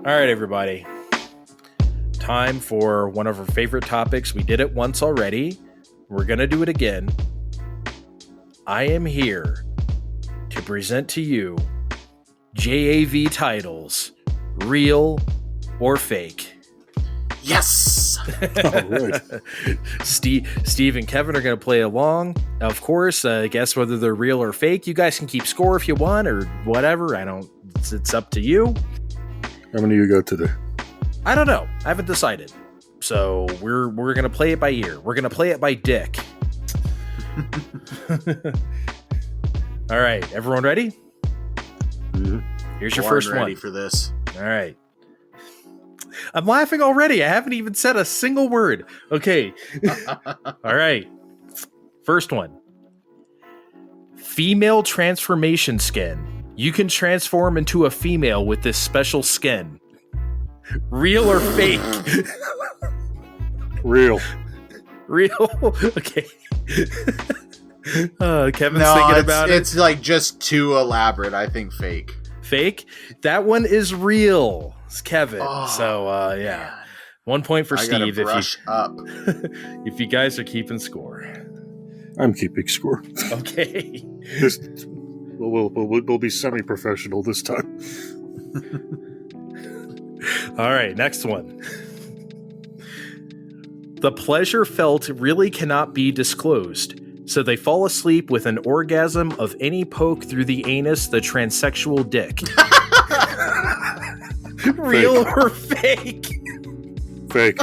All right, everybody. Time for one of our favorite topics. We did it once already. We're going to do it again. I am here to present to you JAV Titles, real or fake. Yes! All right. Steve and Kevin are going to play along. Of course, guess whether they're real or fake. You guys can keep score if you want or whatever. It's up to you. How many you got today? I don't know. I haven't decided. So we're going to play it by ear. We're going to play it by dick. All right. Everyone ready? Mm-hmm. Here's your first ready one. for this. All right. I'm laughing already. I haven't even said a single word. Okay. All right. First one. Female transformation skin. You can transform into a female with this special skin. Real or fake? Real. Real? Okay. Kevin's thinking about it. It's like just too elaborate. I think fake. Fake? That one is real. It's Kevin. Oh, so, yeah. Man. 1 point for Steve up. if you guys are keeping score. I'm keeping score. Okay. We'll be semi-professional this time. All right, next one. The pleasure felt really cannot be disclosed, so they fall asleep with an orgasm of any poke through the anus, the transsexual dick. Real or fake? Fake.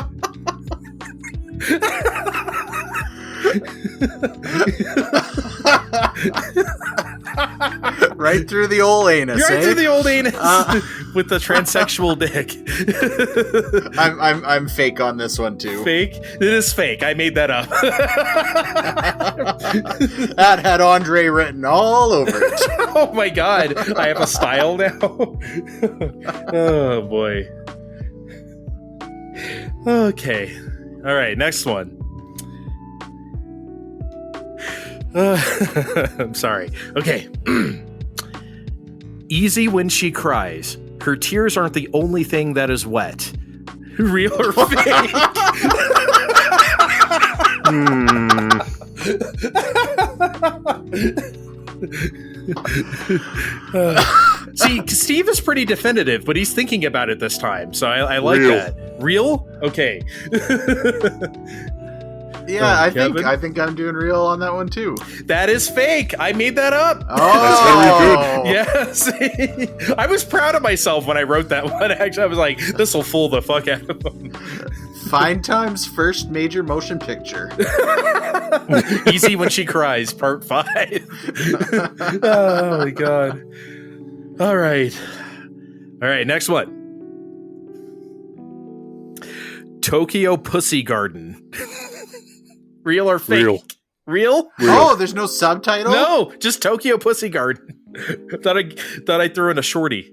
Right through the old anus. Right through the old anus with the transsexual dick. I'm fake on this one too. Fake? It is fake. I made that up. That had Andre written all over it. Oh my god. I have a style now. Oh boy. Okay. All right, next one. I'm sorry. Okay. Easy when she cries. Her tears aren't the only thing that is wet. Real or fake? See, Steve is pretty definitive, but he's thinking about it this time, so I like Real. that. Real? Okay. Yeah, Kevin? I think I'm doing real on that one too. That is fake. I made that up. Oh, Yes. I was proud of myself when I wrote that one. Actually, I was like, this will fool the fuck out of them. Fine Time's first major motion picture. Easy When She Cries, part 5. Oh my god. All right, next one. Tokyo Pussy Garden. Real or fake? Real? Oh, there's no subtitle? No, just Tokyo Pussy Garden. thought I threw in a shorty.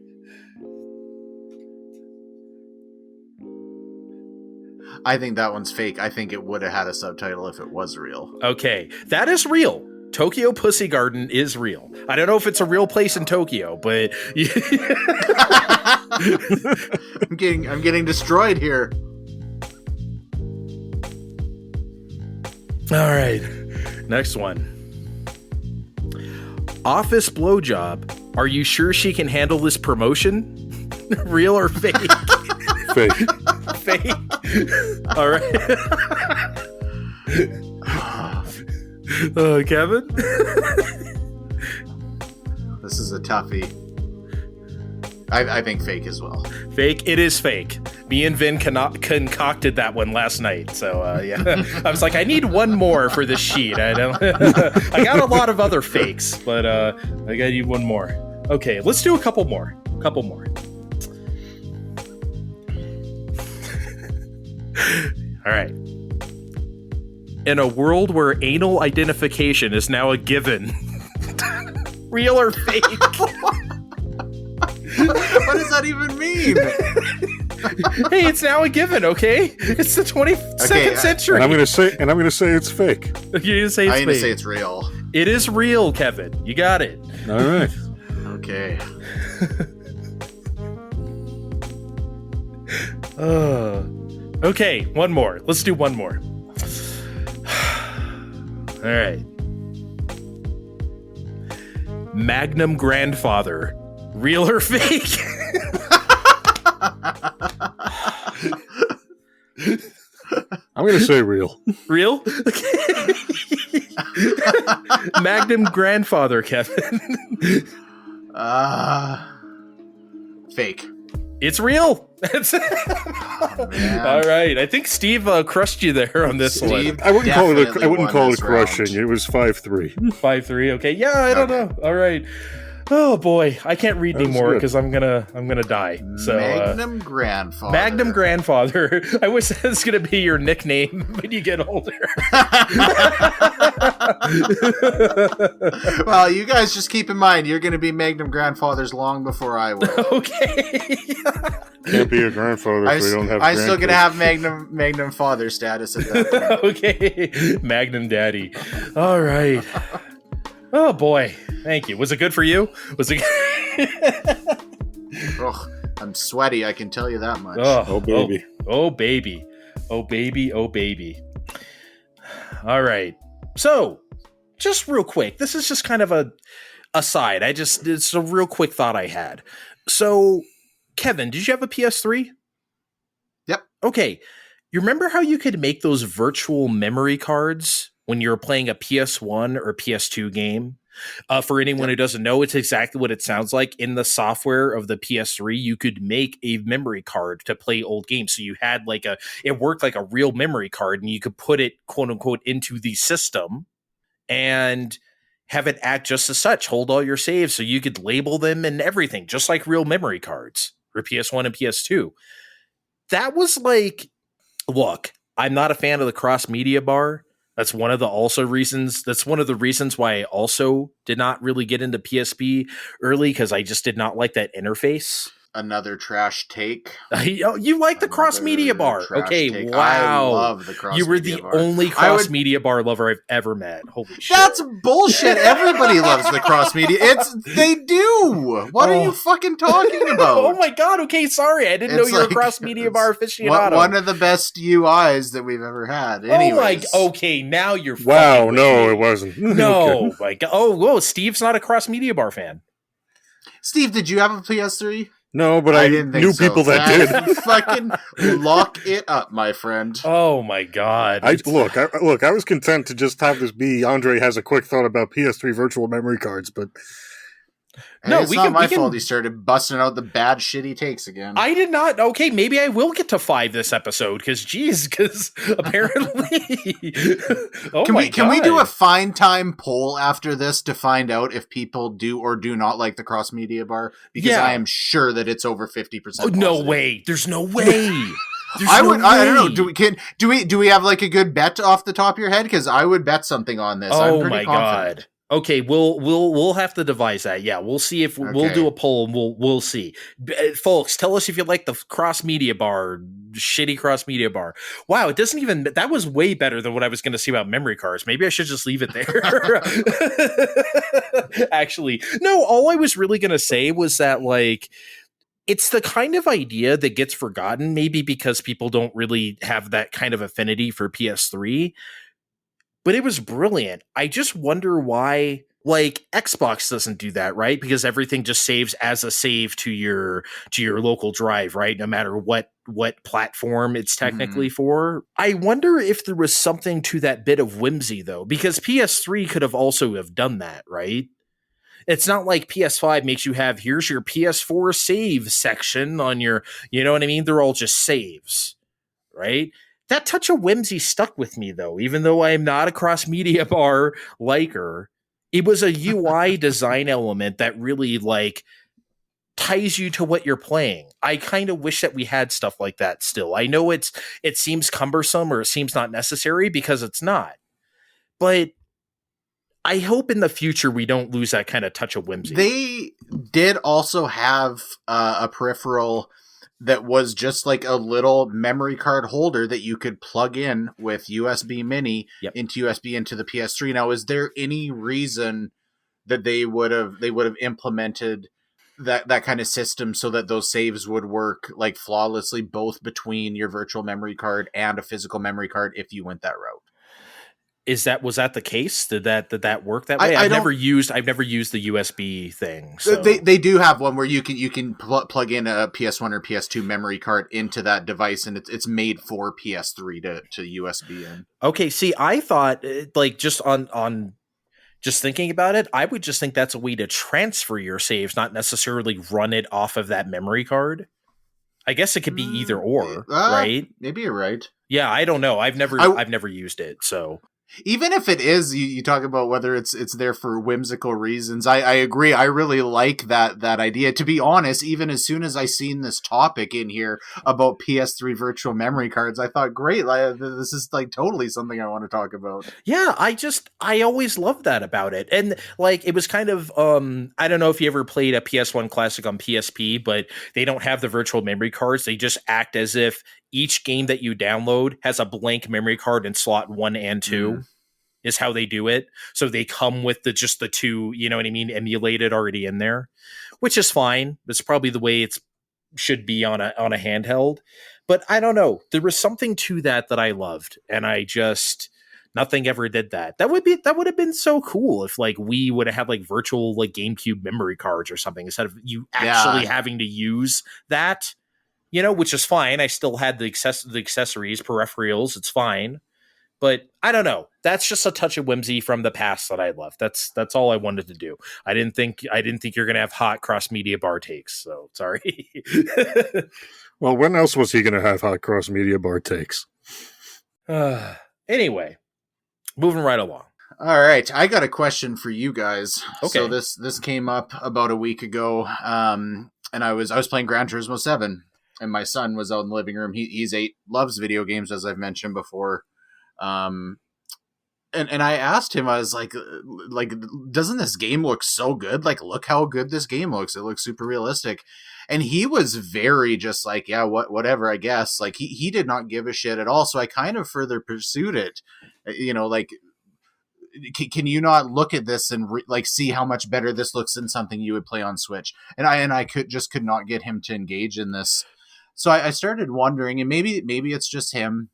I think that one's fake. I think it would have had a subtitle if it was real. Okay, that is real. Tokyo Pussy Garden is real. I don't know if it's a real place in Tokyo, but I'm getting destroyed here. all right. Next one. Office blowjob. Are you sure she can handle this promotion? Real or fake? Fake. Fake. All right. Kevin? This is a toughie. I think fake as well. Fake. It is fake. Me and Vin concocted that one last night. So, yeah. I was like, I need one more for this sheet. I got a lot of other fakes, but I need one more. Okay, let's do a couple more. All right. In a world where anal identification is now a given, real or fake? What does that even mean? Hey, it's now a given, okay? It's the 22nd century. And I'm gonna say it's fake. You're gonna say it's I'm gonna fake. say it's real. It is real, Kevin. You got it. All right. Okay. Okay, one more. Let's do one more. All right. Magnum grandfather. Real or fake? I'm gonna say real. Real? Magnum grandfather, Kevin. Fake. It's real. Man. All right. I think Steve crushed you there on this one. I wouldn't call it definitely crushing. round. It was 5-3. 5-3. Okay. Yeah, I don't know. All right. Oh boy, I can't read That was anymore good. because I'm gonna die. So Magnum grandfather. Magnum grandfather. I wish that was gonna be your nickname when you get older. Well, you guys just keep in mind, you're going to be Magnum grandfathers long before I will. Okay. Can't be a grandfather if we don't have. I'm still going to grandkids. have Magnum father status at that point. Okay. Magnum daddy. All right. Oh boy. Thank you. Was it good for you? Was it? Ugh, I'm sweaty, I can tell you that much. Oh baby. Oh baby. Oh baby. Oh baby. All right. So, just real quick. This is just kind of a aside. It's a real quick thought I had. So, Kevin, did you have a PS3? Yep. Okay. You remember how you could make those virtual memory cards when you're playing a PS1 or PS2 game? For anyone who doesn't know, it's exactly what it sounds like. In the software of the PS3, you could make a memory card to play old games. So you had it worked like a real memory card, and you could put it, quote unquote, into the system and have it act just as such. Hold all your saves so you could label them and everything, just like real memory cards for PS1 and PS2. That was like, look, I'm not a fan of the cross media bar. That's one of the reasons why I also did not really get into PSP early, because I just did not like that interface. Another trash take. You like the cross media bar. Okay, take. wow. I love the cross media bar. You were the only cross media bar lover I've ever met. Holy shit. That's bullshit. Everybody loves the cross media. They do. What are you fucking talking about? Oh my god, okay, sorry. I didn't know you were a cross media bar aficionado. One of the best UIs that we've ever had. Anyways. Oh my, okay, now you're wow, no, it wasn't. No, my god. Oh, whoa, Steve's not a cross media bar fan. Steve, did you have a PS3? No, but I didn't knew people that did. Fucking lock it up, my friend. Oh my god! I was content to just have this be Andre has a quick thought about PS3 Virtual Memory Cards, but no, it's not my fault. He started busting out the bad shit he takes again. I did not. Okay, maybe I will get to 5 this episode because apparently. Can we do a fine time poll after this to find out if people do or do not like the cross media bar? Because I am sure that it's over 50%. Oh, no way! There's no way. I don't know. Do we have like a good bet off the top of your head? Because I would bet something on this. Oh I'm pretty confident. God. Okay, we'll have to devise that. Yeah, we'll see if we'll do a poll and we'll see. Folks, tell us if you like the cross media bar, shitty cross media bar. Wow, it doesn't even. That was way better than what I was going to say about memory cards. Maybe I should just leave it there. Actually, no. All I was really going to say was that like. It's the kind of idea that gets forgotten, maybe because people don't really have that kind of affinity for PS3. But it was brilliant. I just wonder why, like, Xbox doesn't do that, right? Because everything just saves as a save to your local drive, right? No matter what platform it's technically for. I wonder if there was something to that bit of whimsy, though, because PS3 could have also have done that, right? It's not like PS5 makes you have, here's your PS4 save section on your, you know what I mean? They're all just saves, right? That touch of whimsy stuck with me, though, even though I am not a cross-media bar liker. It was a UI design element that really, like, ties you to what you're playing. I kind of wish that we had stuff like that still. I know it seems cumbersome or it seems not necessary because it's not. But I hope in the future we don't lose that kind of touch of whimsy. They did also have a peripheral that was just like a little memory card holder that you could plug in with USB mini into USB into the PS3. Now, is there any reason that they would have implemented that kind of system so that those saves would work like flawlessly both between your virtual memory card and a physical memory card if you went that route? Was that the case? Did that work that way? I've never used the USB thing. So. They do have one where you can plug in a PS1 or PS2 memory card into that device, and it's made for PS3 to USB in. Okay, see, I thought like just on just thinking about it, I would just think that's a way to transfer your saves, not necessarily run it off of that memory card. I guess it could be either or, right? Maybe you're right. Yeah, I don't know. I've never used it, so. Even if it is, you talk about whether it's there for whimsical reasons. I agree. I really like that idea. To be honest, even as soon as I seen this topic in here about PS3 virtual memory cards, I thought, great, this is like totally something I want to talk about. Yeah, I always loved that about it. And like, it was kind of, I don't know if you ever played a PS1 classic on PSP, but they don't have the virtual memory cards. They just act as if each game that you download has a blank memory card in slot 1 and 2 is how they do it. So they come with just the two, you know what I mean, emulated already in there, which is fine. That's probably the way it should be on a handheld. But I don't know. There was something to that I loved, and nothing ever did that. That would have been so cool if like we would have had like virtual like GameCube memory cards or something instead of you actually having to use that. You know, which is fine. I still had the accessories, peripherals. It's fine. But I don't know. That's just a touch of whimsy from the past that I love. That's all I wanted to do. I didn't think you're gonna have hot cross media bar takes. So sorry. Well, when else was he gonna have hot cross media bar takes? Anyway, moving right along. All right, I got a question for you guys. Okay. So this came up about a week ago, and I was playing Gran Turismo 7. And my son was out in the living room. He's 8, loves video games, as I've mentioned before. and I asked him, I was like, doesn't this game look so good? Like, look how good this game looks. It looks super realistic. And he was very just like, yeah, whatever, I guess. Like, he did not give a shit at all. So I kind of further pursued it. Like, can you not look at this and see how much better this looks than something you would play on Switch? And I could not get him to engage in this. So I started wondering, and maybe it's just him,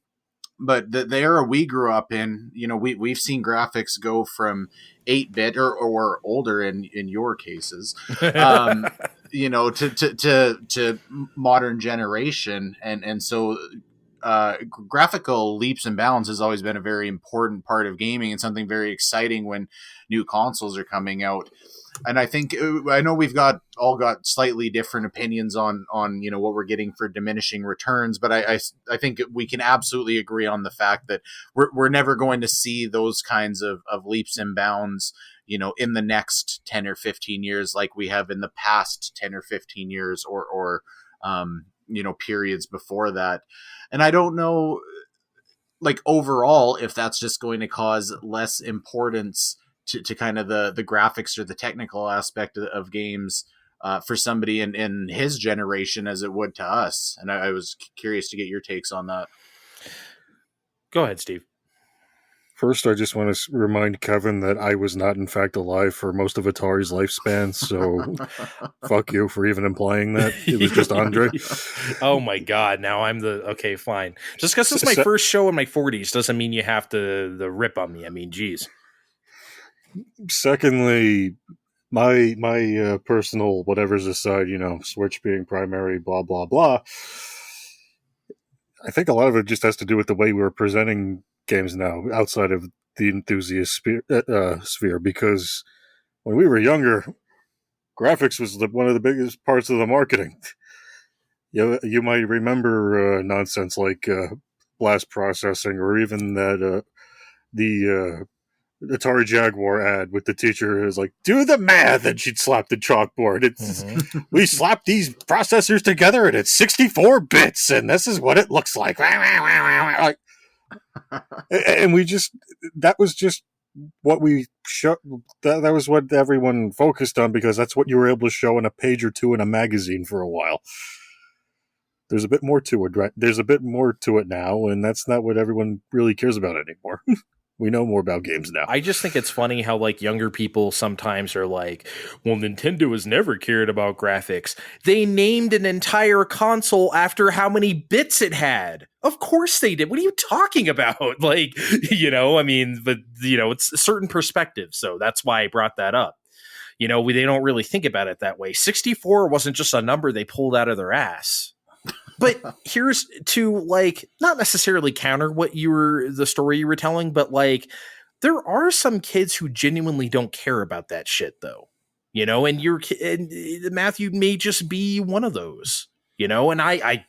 but the era we grew up in, we've seen graphics go from 8-bit or older in your cases, to modern generation. And so graphical leaps and bounds has always been a very important part of gaming and something very exciting when new consoles are coming out. And I know we've all got slightly different opinions on what we're getting for diminishing returns, but I think we can absolutely agree on the fact that we're never going to see those kinds of leaps and bounds, in the next 10 or 15 years like we have in the past 10 or 15 years or periods before that. And I don't know, like, overall, if that's just going to cause less importance to kind of the graphics or the technical aspect of games for somebody in his generation as it would to us. And I was curious to get your takes on that. Go ahead, Steve. First, I just want to remind Kevin that I was not, in fact, alive for most of Atari's lifespan, so fuck you for even implying that. It was just Andre. Oh my god, now I'm okay, fine. Just because it's my first show in my 40s doesn't mean you have to rip on me. I mean, geez. Secondly, my personal whatever's aside, Switch being primary, blah, blah, blah. I think a lot of it just has to do with the way we're presenting games now outside of the enthusiast sphere, because when we were younger, graphics was one of the biggest parts of the marketing. You might remember nonsense like blast processing, or even that the Atari Jaguar ad with the teacher who's like, do the math, and she'd slap the chalkboard. We slapped these processors together and it's 64 bits and this is what it looks like. And that was just what we show. That was what everyone focused on, because that's what you were able to show in a page or two in a magazine for a while. There's a bit more to it. Right? There's a bit more to it now, and that's not what everyone really cares about anymore. We know more about games now. I just think it's funny how, like, younger people sometimes are like, well, Nintendo has never cared about graphics. They named an entire console after how many bits it had. Of course they did. What are you talking about? Like, I mean, but, it's a certain perspective. So that's why I brought that up. They don't really think about it that way. 64 wasn't just a number they pulled out of their ass. But here's to, like, not necessarily counter the story you were telling, but, like, there are some kids who genuinely don't care about that shit, though, and Matthew may just be one of those, and I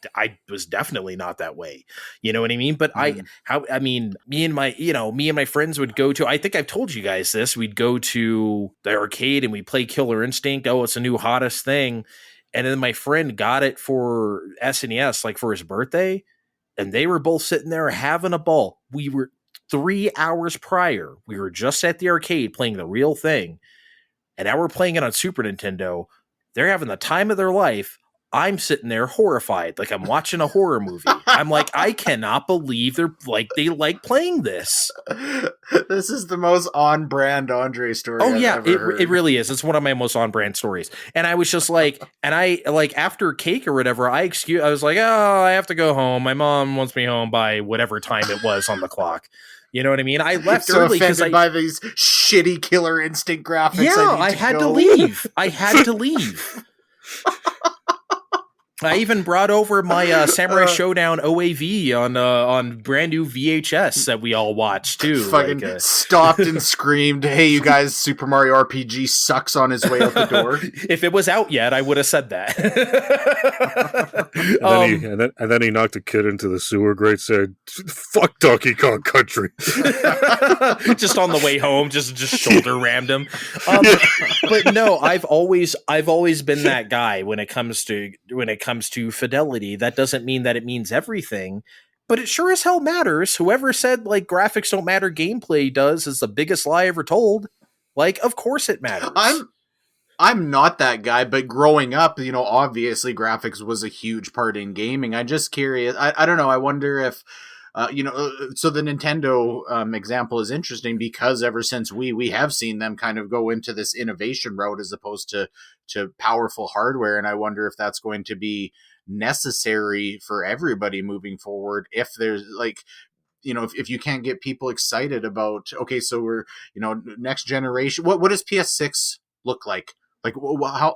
was definitely not that way. You know what I mean? But me and my friends would go to, I think I've told you guys this, we'd go to the arcade and we'd play Killer Instinct. Oh, it's the new hottest thing. And then my friend got it for SNES, like for his birthday, and they were both sitting there having a ball. We were 3 hours prior. We were just at the arcade playing the real thing, and now we're playing it on Super Nintendo. They're having the time of their life. I'm sitting there horrified, like I'm watching a horror movie. I'm like, I cannot believe they like playing this. This is the most on-brand Andre story. Oh, yeah, it really is. It's one of my most on-brand stories. And I was just like, after cake or whatever, I was like, oh, I have to go home. My mom wants me home by whatever time it was on the clock. You know what I mean? I left early because by these shitty Killer Instinct graphics. Yeah, I had to leave. I even brought over my Samurai Showdown OAV on brand new VHS that we all watched too. Fucking stopped and screamed, "Hey, you guys! Super Mario RPG sucks" on his way out the door. If it was out yet, I would have said that. and then he knocked a kid into the sewer grate, said, "Fuck Donkey Kong Country." Just on the way home, just shoulder rammed him. But no, I've always been that guy when it comes to fidelity. That doesn't mean that it means everything, But it sure as hell matters. Whoever said like graphics don't matter, gameplay does is the biggest lie ever told. Like, of course it matters. I'm not that guy, but growing up, obviously graphics was a huge part in gaming. I'm just curious. I don't know. I wonder if, so the Nintendo example is interesting because ever since we have seen them kind of go into this innovation route as opposed to powerful hardware. And I wonder if that's going to be necessary for everybody moving forward. If there's like, if you can't get people excited about, okay, so we're, next generation, what does PS6 look like? Like how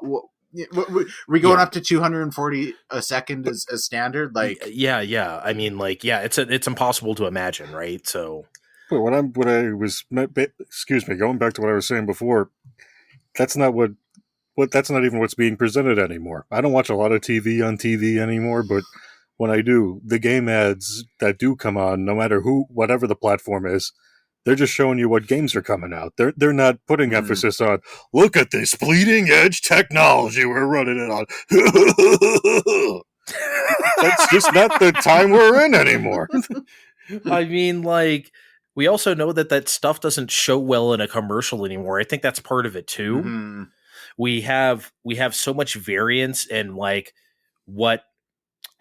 we going up to 240 a second as standard? Like yeah. I mean, like, yeah, it's impossible to imagine, right? So, but excuse me, going back to what I was saying before, that's not that's not even what's being presented anymore. I don't watch a lot of TV on TV anymore, but when I do, the game ads that do come on, no matter whatever the platform is, they're just showing you what games are coming out. They're not putting emphasis on, look at this bleeding edge technology we're running it on. That's just not the time we're in anymore. I mean, like, we also know that stuff doesn't show well in a commercial anymore. I think that's part of it too. Mm-hmm. We have so much variance in like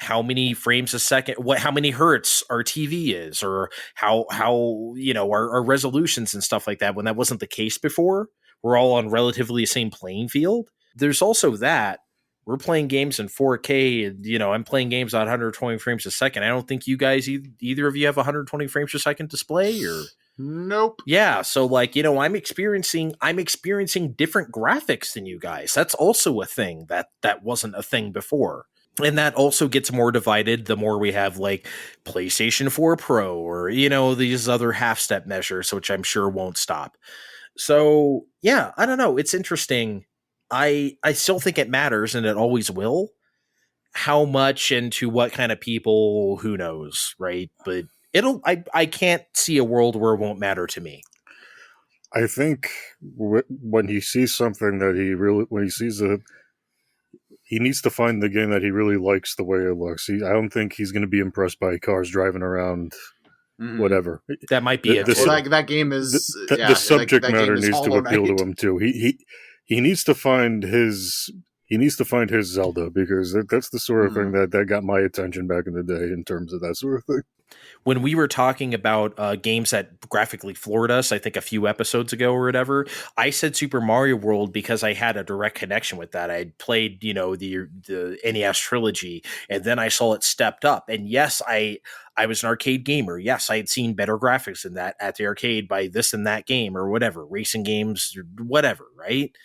how many frames a second, how many hertz our TV is, or how our resolutions and stuff like that, when that wasn't the case before. We're all on relatively the same playing field. There's also that we're playing games in 4K, and I'm playing games on 120 frames a second. I don't think you guys, either of you, have 120 frames per second display, or nope. Yeah, so like, I'm experiencing different graphics than you guys. That's also a thing that wasn't a thing before. And that also gets more divided the more we have like PlayStation 4 Pro or, these other half-step measures, which I'm sure won't stop. So, yeah, I don't know. It's interesting. I still think it matters, and it always will. How much and to what kind of people, who knows, right? But I can't see a world where it won't matter to me. I think when he sees something that he needs to find the game that he really likes the way it looks. I don't think he's going to be impressed by cars driving around, whatever. That might be that game is... The subject matter needs to appeal to him, too. He needs to find his... He needs to find his Zelda, because that's the sort of thing that got my attention back in the day in terms of that sort of thing. When we were talking about games that graphically floored us, I think a few episodes ago or whatever, I said Super Mario World because I had a direct connection with that. I had played, the NES trilogy, and then I saw it stepped up. And yes, I was an arcade gamer. Yes, I had seen better graphics than that at the arcade by this and that game or whatever, racing games or whatever, right?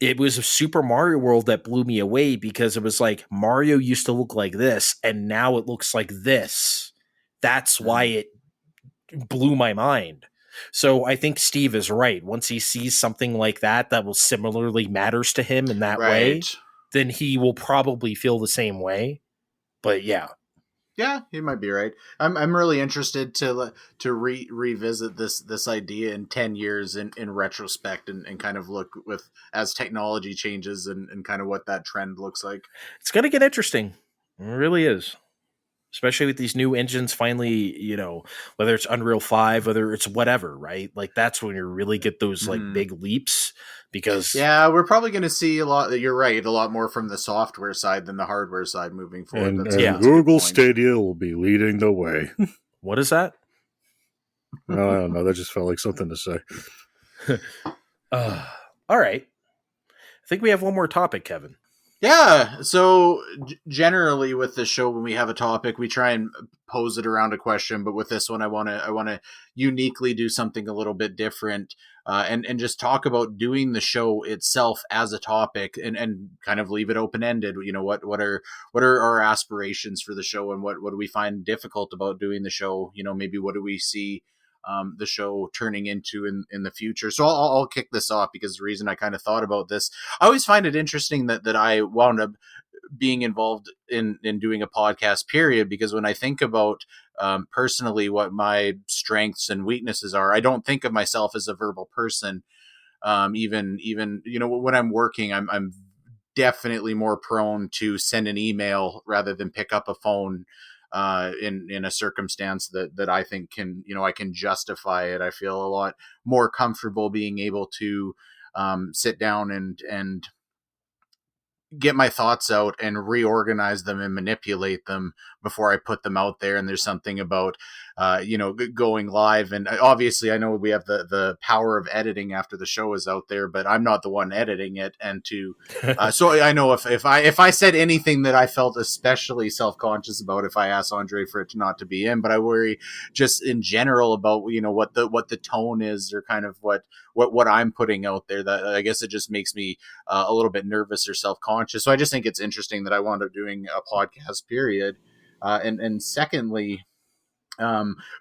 It was a Super Mario World that blew me away, because it was like Mario used to look like this, and now it looks like this. That's why it blew my mind. So I think Steve is right. Once he sees something like that will similarly matters to him in that way, then he will probably feel the same way. But yeah. Yeah, you might be right. I'm really interested to revisit this idea in 10 years in retrospect, and kind of look with as technology changes and kind of what that trend looks like. It's going to get interesting. It really is. Especially with these new engines finally, whether it's Unreal 5, whether it's whatever, right? Like, that's when you really get those like big leaps, because... Yeah, we're probably going to see a lot, you're right, a lot more from the software side than the hardware side moving forward. And Google Stadia will be leading the way. What is that? No, I don't know. That just felt like something to say. All right. I think we have one more topic, Kevin. Yeah, so generally with this show, when we have a topic, we try and pose it around a question. But with this one, I want to uniquely do something a little bit different, and just talk about doing the show itself as a topic, and kind of leave it open ended. What are our aspirations for the show, and what do we find difficult about doing the show? Maybe what do we see the show turning into in the future. So I'll kick this off, because the reason I kind of thought about this, I always find it interesting that I wound up being involved in doing a podcast, period, because when I think about personally what my strengths and weaknesses are, I don't think of myself as a verbal person. Even when I'm working, I'm definitely more prone to send an email rather than pick up a phone. in a circumstance that I think can, I can justify it. I feel a lot more comfortable being able to sit down and get my thoughts out and reorganize them and manipulate them before I put them out there. And there's something about, going live. And obviously I know we have the power of editing after the show is out there, but I'm not the one editing it. And so I know if I said anything that I felt especially self-conscious about, if I asked Andre for it not to be in, but I worry just in general about, what the tone is, or kind of what I'm putting out there, that I guess it just makes me a little bit nervous or self-conscious. So I just think it's interesting that I wound up doing a podcast, period. And secondly,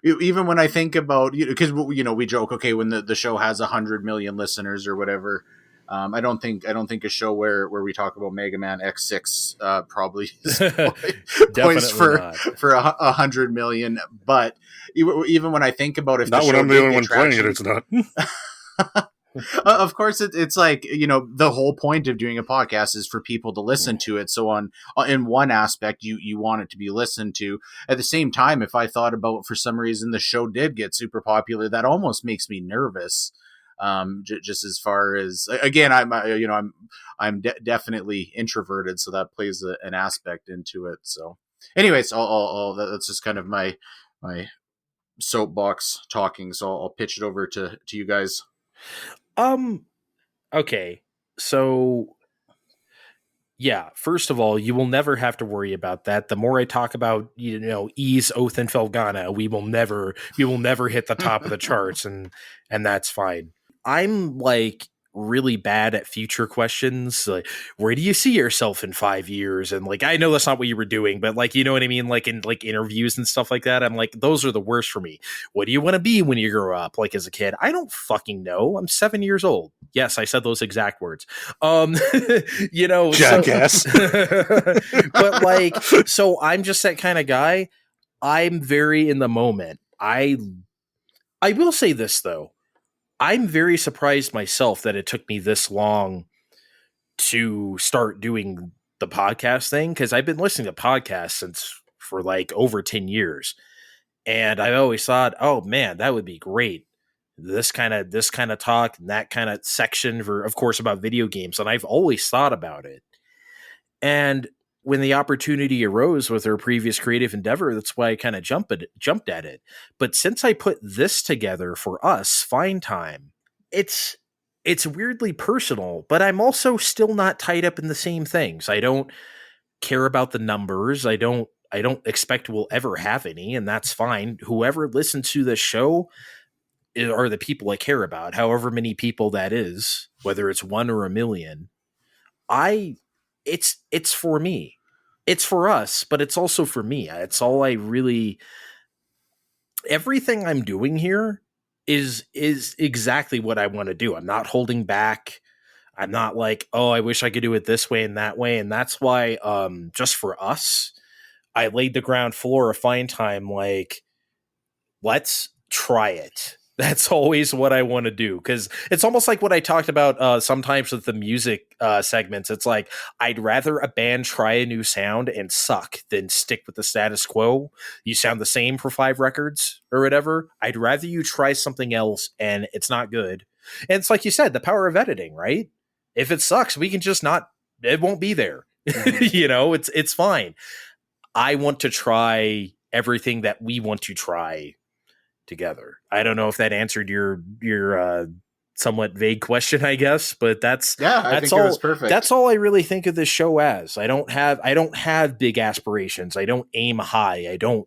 even when I think about, because we joke, okay, when the show has 100 million listeners or whatever, I don't think a show where we talk about Mega Man X6 probably is poised for 100 million. But even when I think about, if not the when show I'm the only one playing it, it's not. Of course, it's like, the whole point of doing a podcast is for people to listen to it. So in one aspect, you want it to be listened to. At the same time, if I thought about, for some reason, the show did get super popular, that almost makes me nervous. Just as far as, again, I'm definitely introverted, so that plays an aspect into it. So anyways, that's just kind of my soapbox talking. So I'll pitch it over to you guys. Okay. So yeah, first of all, you will never have to worry about that. The more I talk about, Ease, Oath, and Felgana, we will never hit the top of the charts, and that's fine. I'm like really bad at future questions. Like, where do you see yourself in 5 years? And like, I know that's not what you were doing, but like, you know what I mean? Like in like interviews and stuff like that. I'm like, those are the worst for me. What do you want to be when you grow up? Like as a kid, I don't fucking know. I'm 7 years old. Yes, I said those exact words. Jackass. But like, so I'm just that kind of guy. I'm very in the moment. I will say this though. I'm very surprised myself that it took me this long to start doing the podcast thing, because I've been listening to podcasts for like over 10 years. And I've always thought, oh man, that would be great. This kind of talk and that kind of section for, of course, about video games. And I've always thought about it. And when the opportunity arose with our previous creative endeavor, that's why I kind of jumped at it. But since I put this together for us, Fine Time, it's weirdly personal, but I'm also still not tied up in the same things. I don't care about the numbers. I don't expect we'll ever have any, and that's fine. Whoever listens to this show are the people I care about, however many people that is, whether it's 1 or 1 million. It's for me. It's for us, but it's also for me. It's all I really, everything I'm doing here is exactly what I want to do. I'm not holding back. I'm not like, oh, I wish I could do it this way and that way. And that's why, just for us, I laid the ground floor of Fine Time. Like, let's try it. That's always what I want to do, because it's almost like what I talked about sometimes with the music segments. It's like, I'd rather a band try a new sound and suck than stick with the status quo. You sound the same for 5 records or whatever. I'd rather you try something else and it's not good. And it's like you said, the power of editing, right? If it sucks, we can just not, it won't be there. It's fine. I want to try everything that we want to try together. I don't know if that answered your somewhat vague question, I guess, but I think it was perfect. That's all I really think of this show as. I don't have big aspirations. I don't aim high. I don't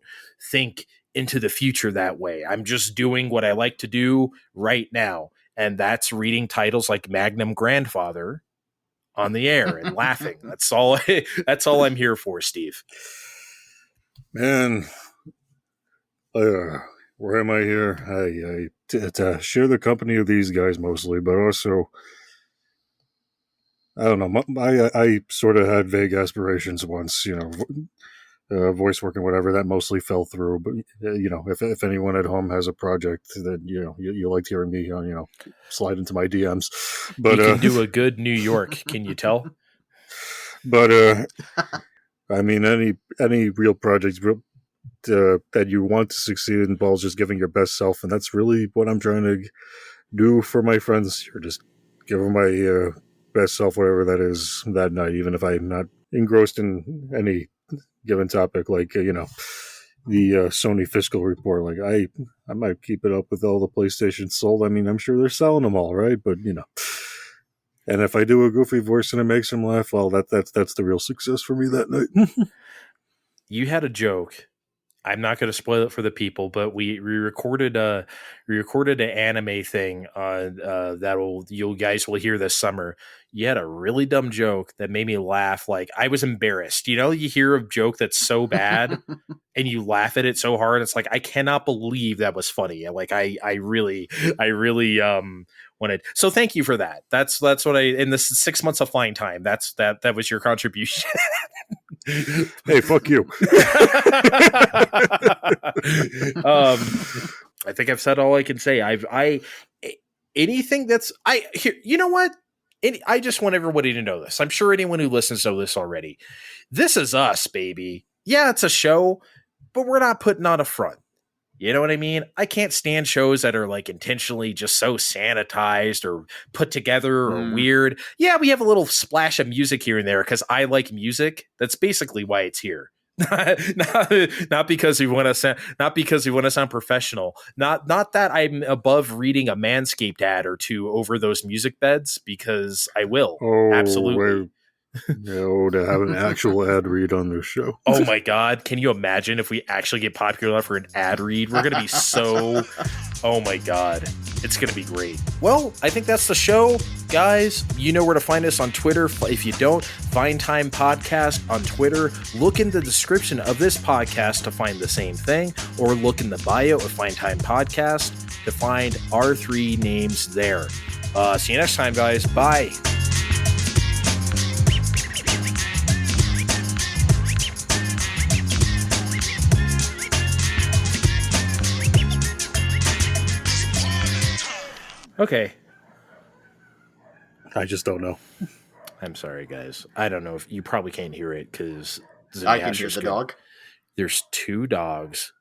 think into the future that way. I'm just doing what I like to do right now, and that's reading titles like Magnum Grandfather on the air and laughing. That's all I'm here for, Steve. Man, where am I here? I share the company of these guys mostly, but also, I don't know. I sort of had vague aspirations once, voice work and whatever. That mostly fell through. But if anyone at home has a project that you liked hearing me, slide into my DMs. But you can do a good New York. Can you tell? But I mean, any real projects. that you want to succeed involves just giving your best self, and that's really what I'm trying to do for my friends here. Just give them my best self, whatever that is that night, even if I'm not engrossed in any given topic, like the Sony fiscal report. Like I might keep it up with all the PlayStation sold. I mean, I'm sure they're selling them all, right? But and if I do a goofy voice and it makes them laugh, well, that's the real success for me that night. You had a joke. I'm not going to spoil it for the people, but we recorded an anime thing that you guys will hear this summer. You had a really dumb joke that made me laugh. Like, I was embarrassed. You hear a joke that's so bad and you laugh at it so hard. It's like, I cannot believe that was funny. Like, I really wanted. So thank you for that. That's what in the 6 months of flying time, that was your contribution. Hey, fuck you. I think I've said all I can say. Anything that's here. You know what? I just want everybody to know this. I'm sure anyone who listens to this already. This is us, baby. Yeah, it's a show, but we're not putting on a front. You know what I mean? I can't stand shows that are like intentionally just so sanitized or put together or weird. Yeah, we have a little splash of music here and there because I like music. That's basically why it's here. not because we want to sound professional. Not that I'm above reading a Manscaped ad or two over those music beds, because I will. Absolutely. No, to have an actual ad read on this show. Oh my God. Can you imagine if we actually get popular enough for an ad read? We're going to be so... Oh my God. It's going to be great. Well, I think that's the show. Guys, you know where to find us on Twitter. If you don't, Find Time Podcast on Twitter. Look in the description of this podcast to find the same thing, or look in the bio of Find Time Podcast to find our 3 names there. See you next time, guys. Bye. Okay. I just don't know. I'm sorry, guys. I don't know if you probably can't hear it because I can hear the dog. There's 2 dogs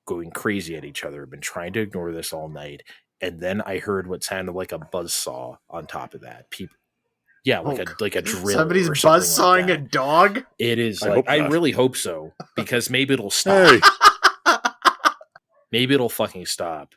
going crazy at each other. I've been trying to ignore this all night, and then I heard what sounded like a buzzsaw on top of that. Like a drill. Somebody's buzzsawing a dog. It is. I really hope so, because maybe it'll stop. Hey. Maybe it'll fucking stop.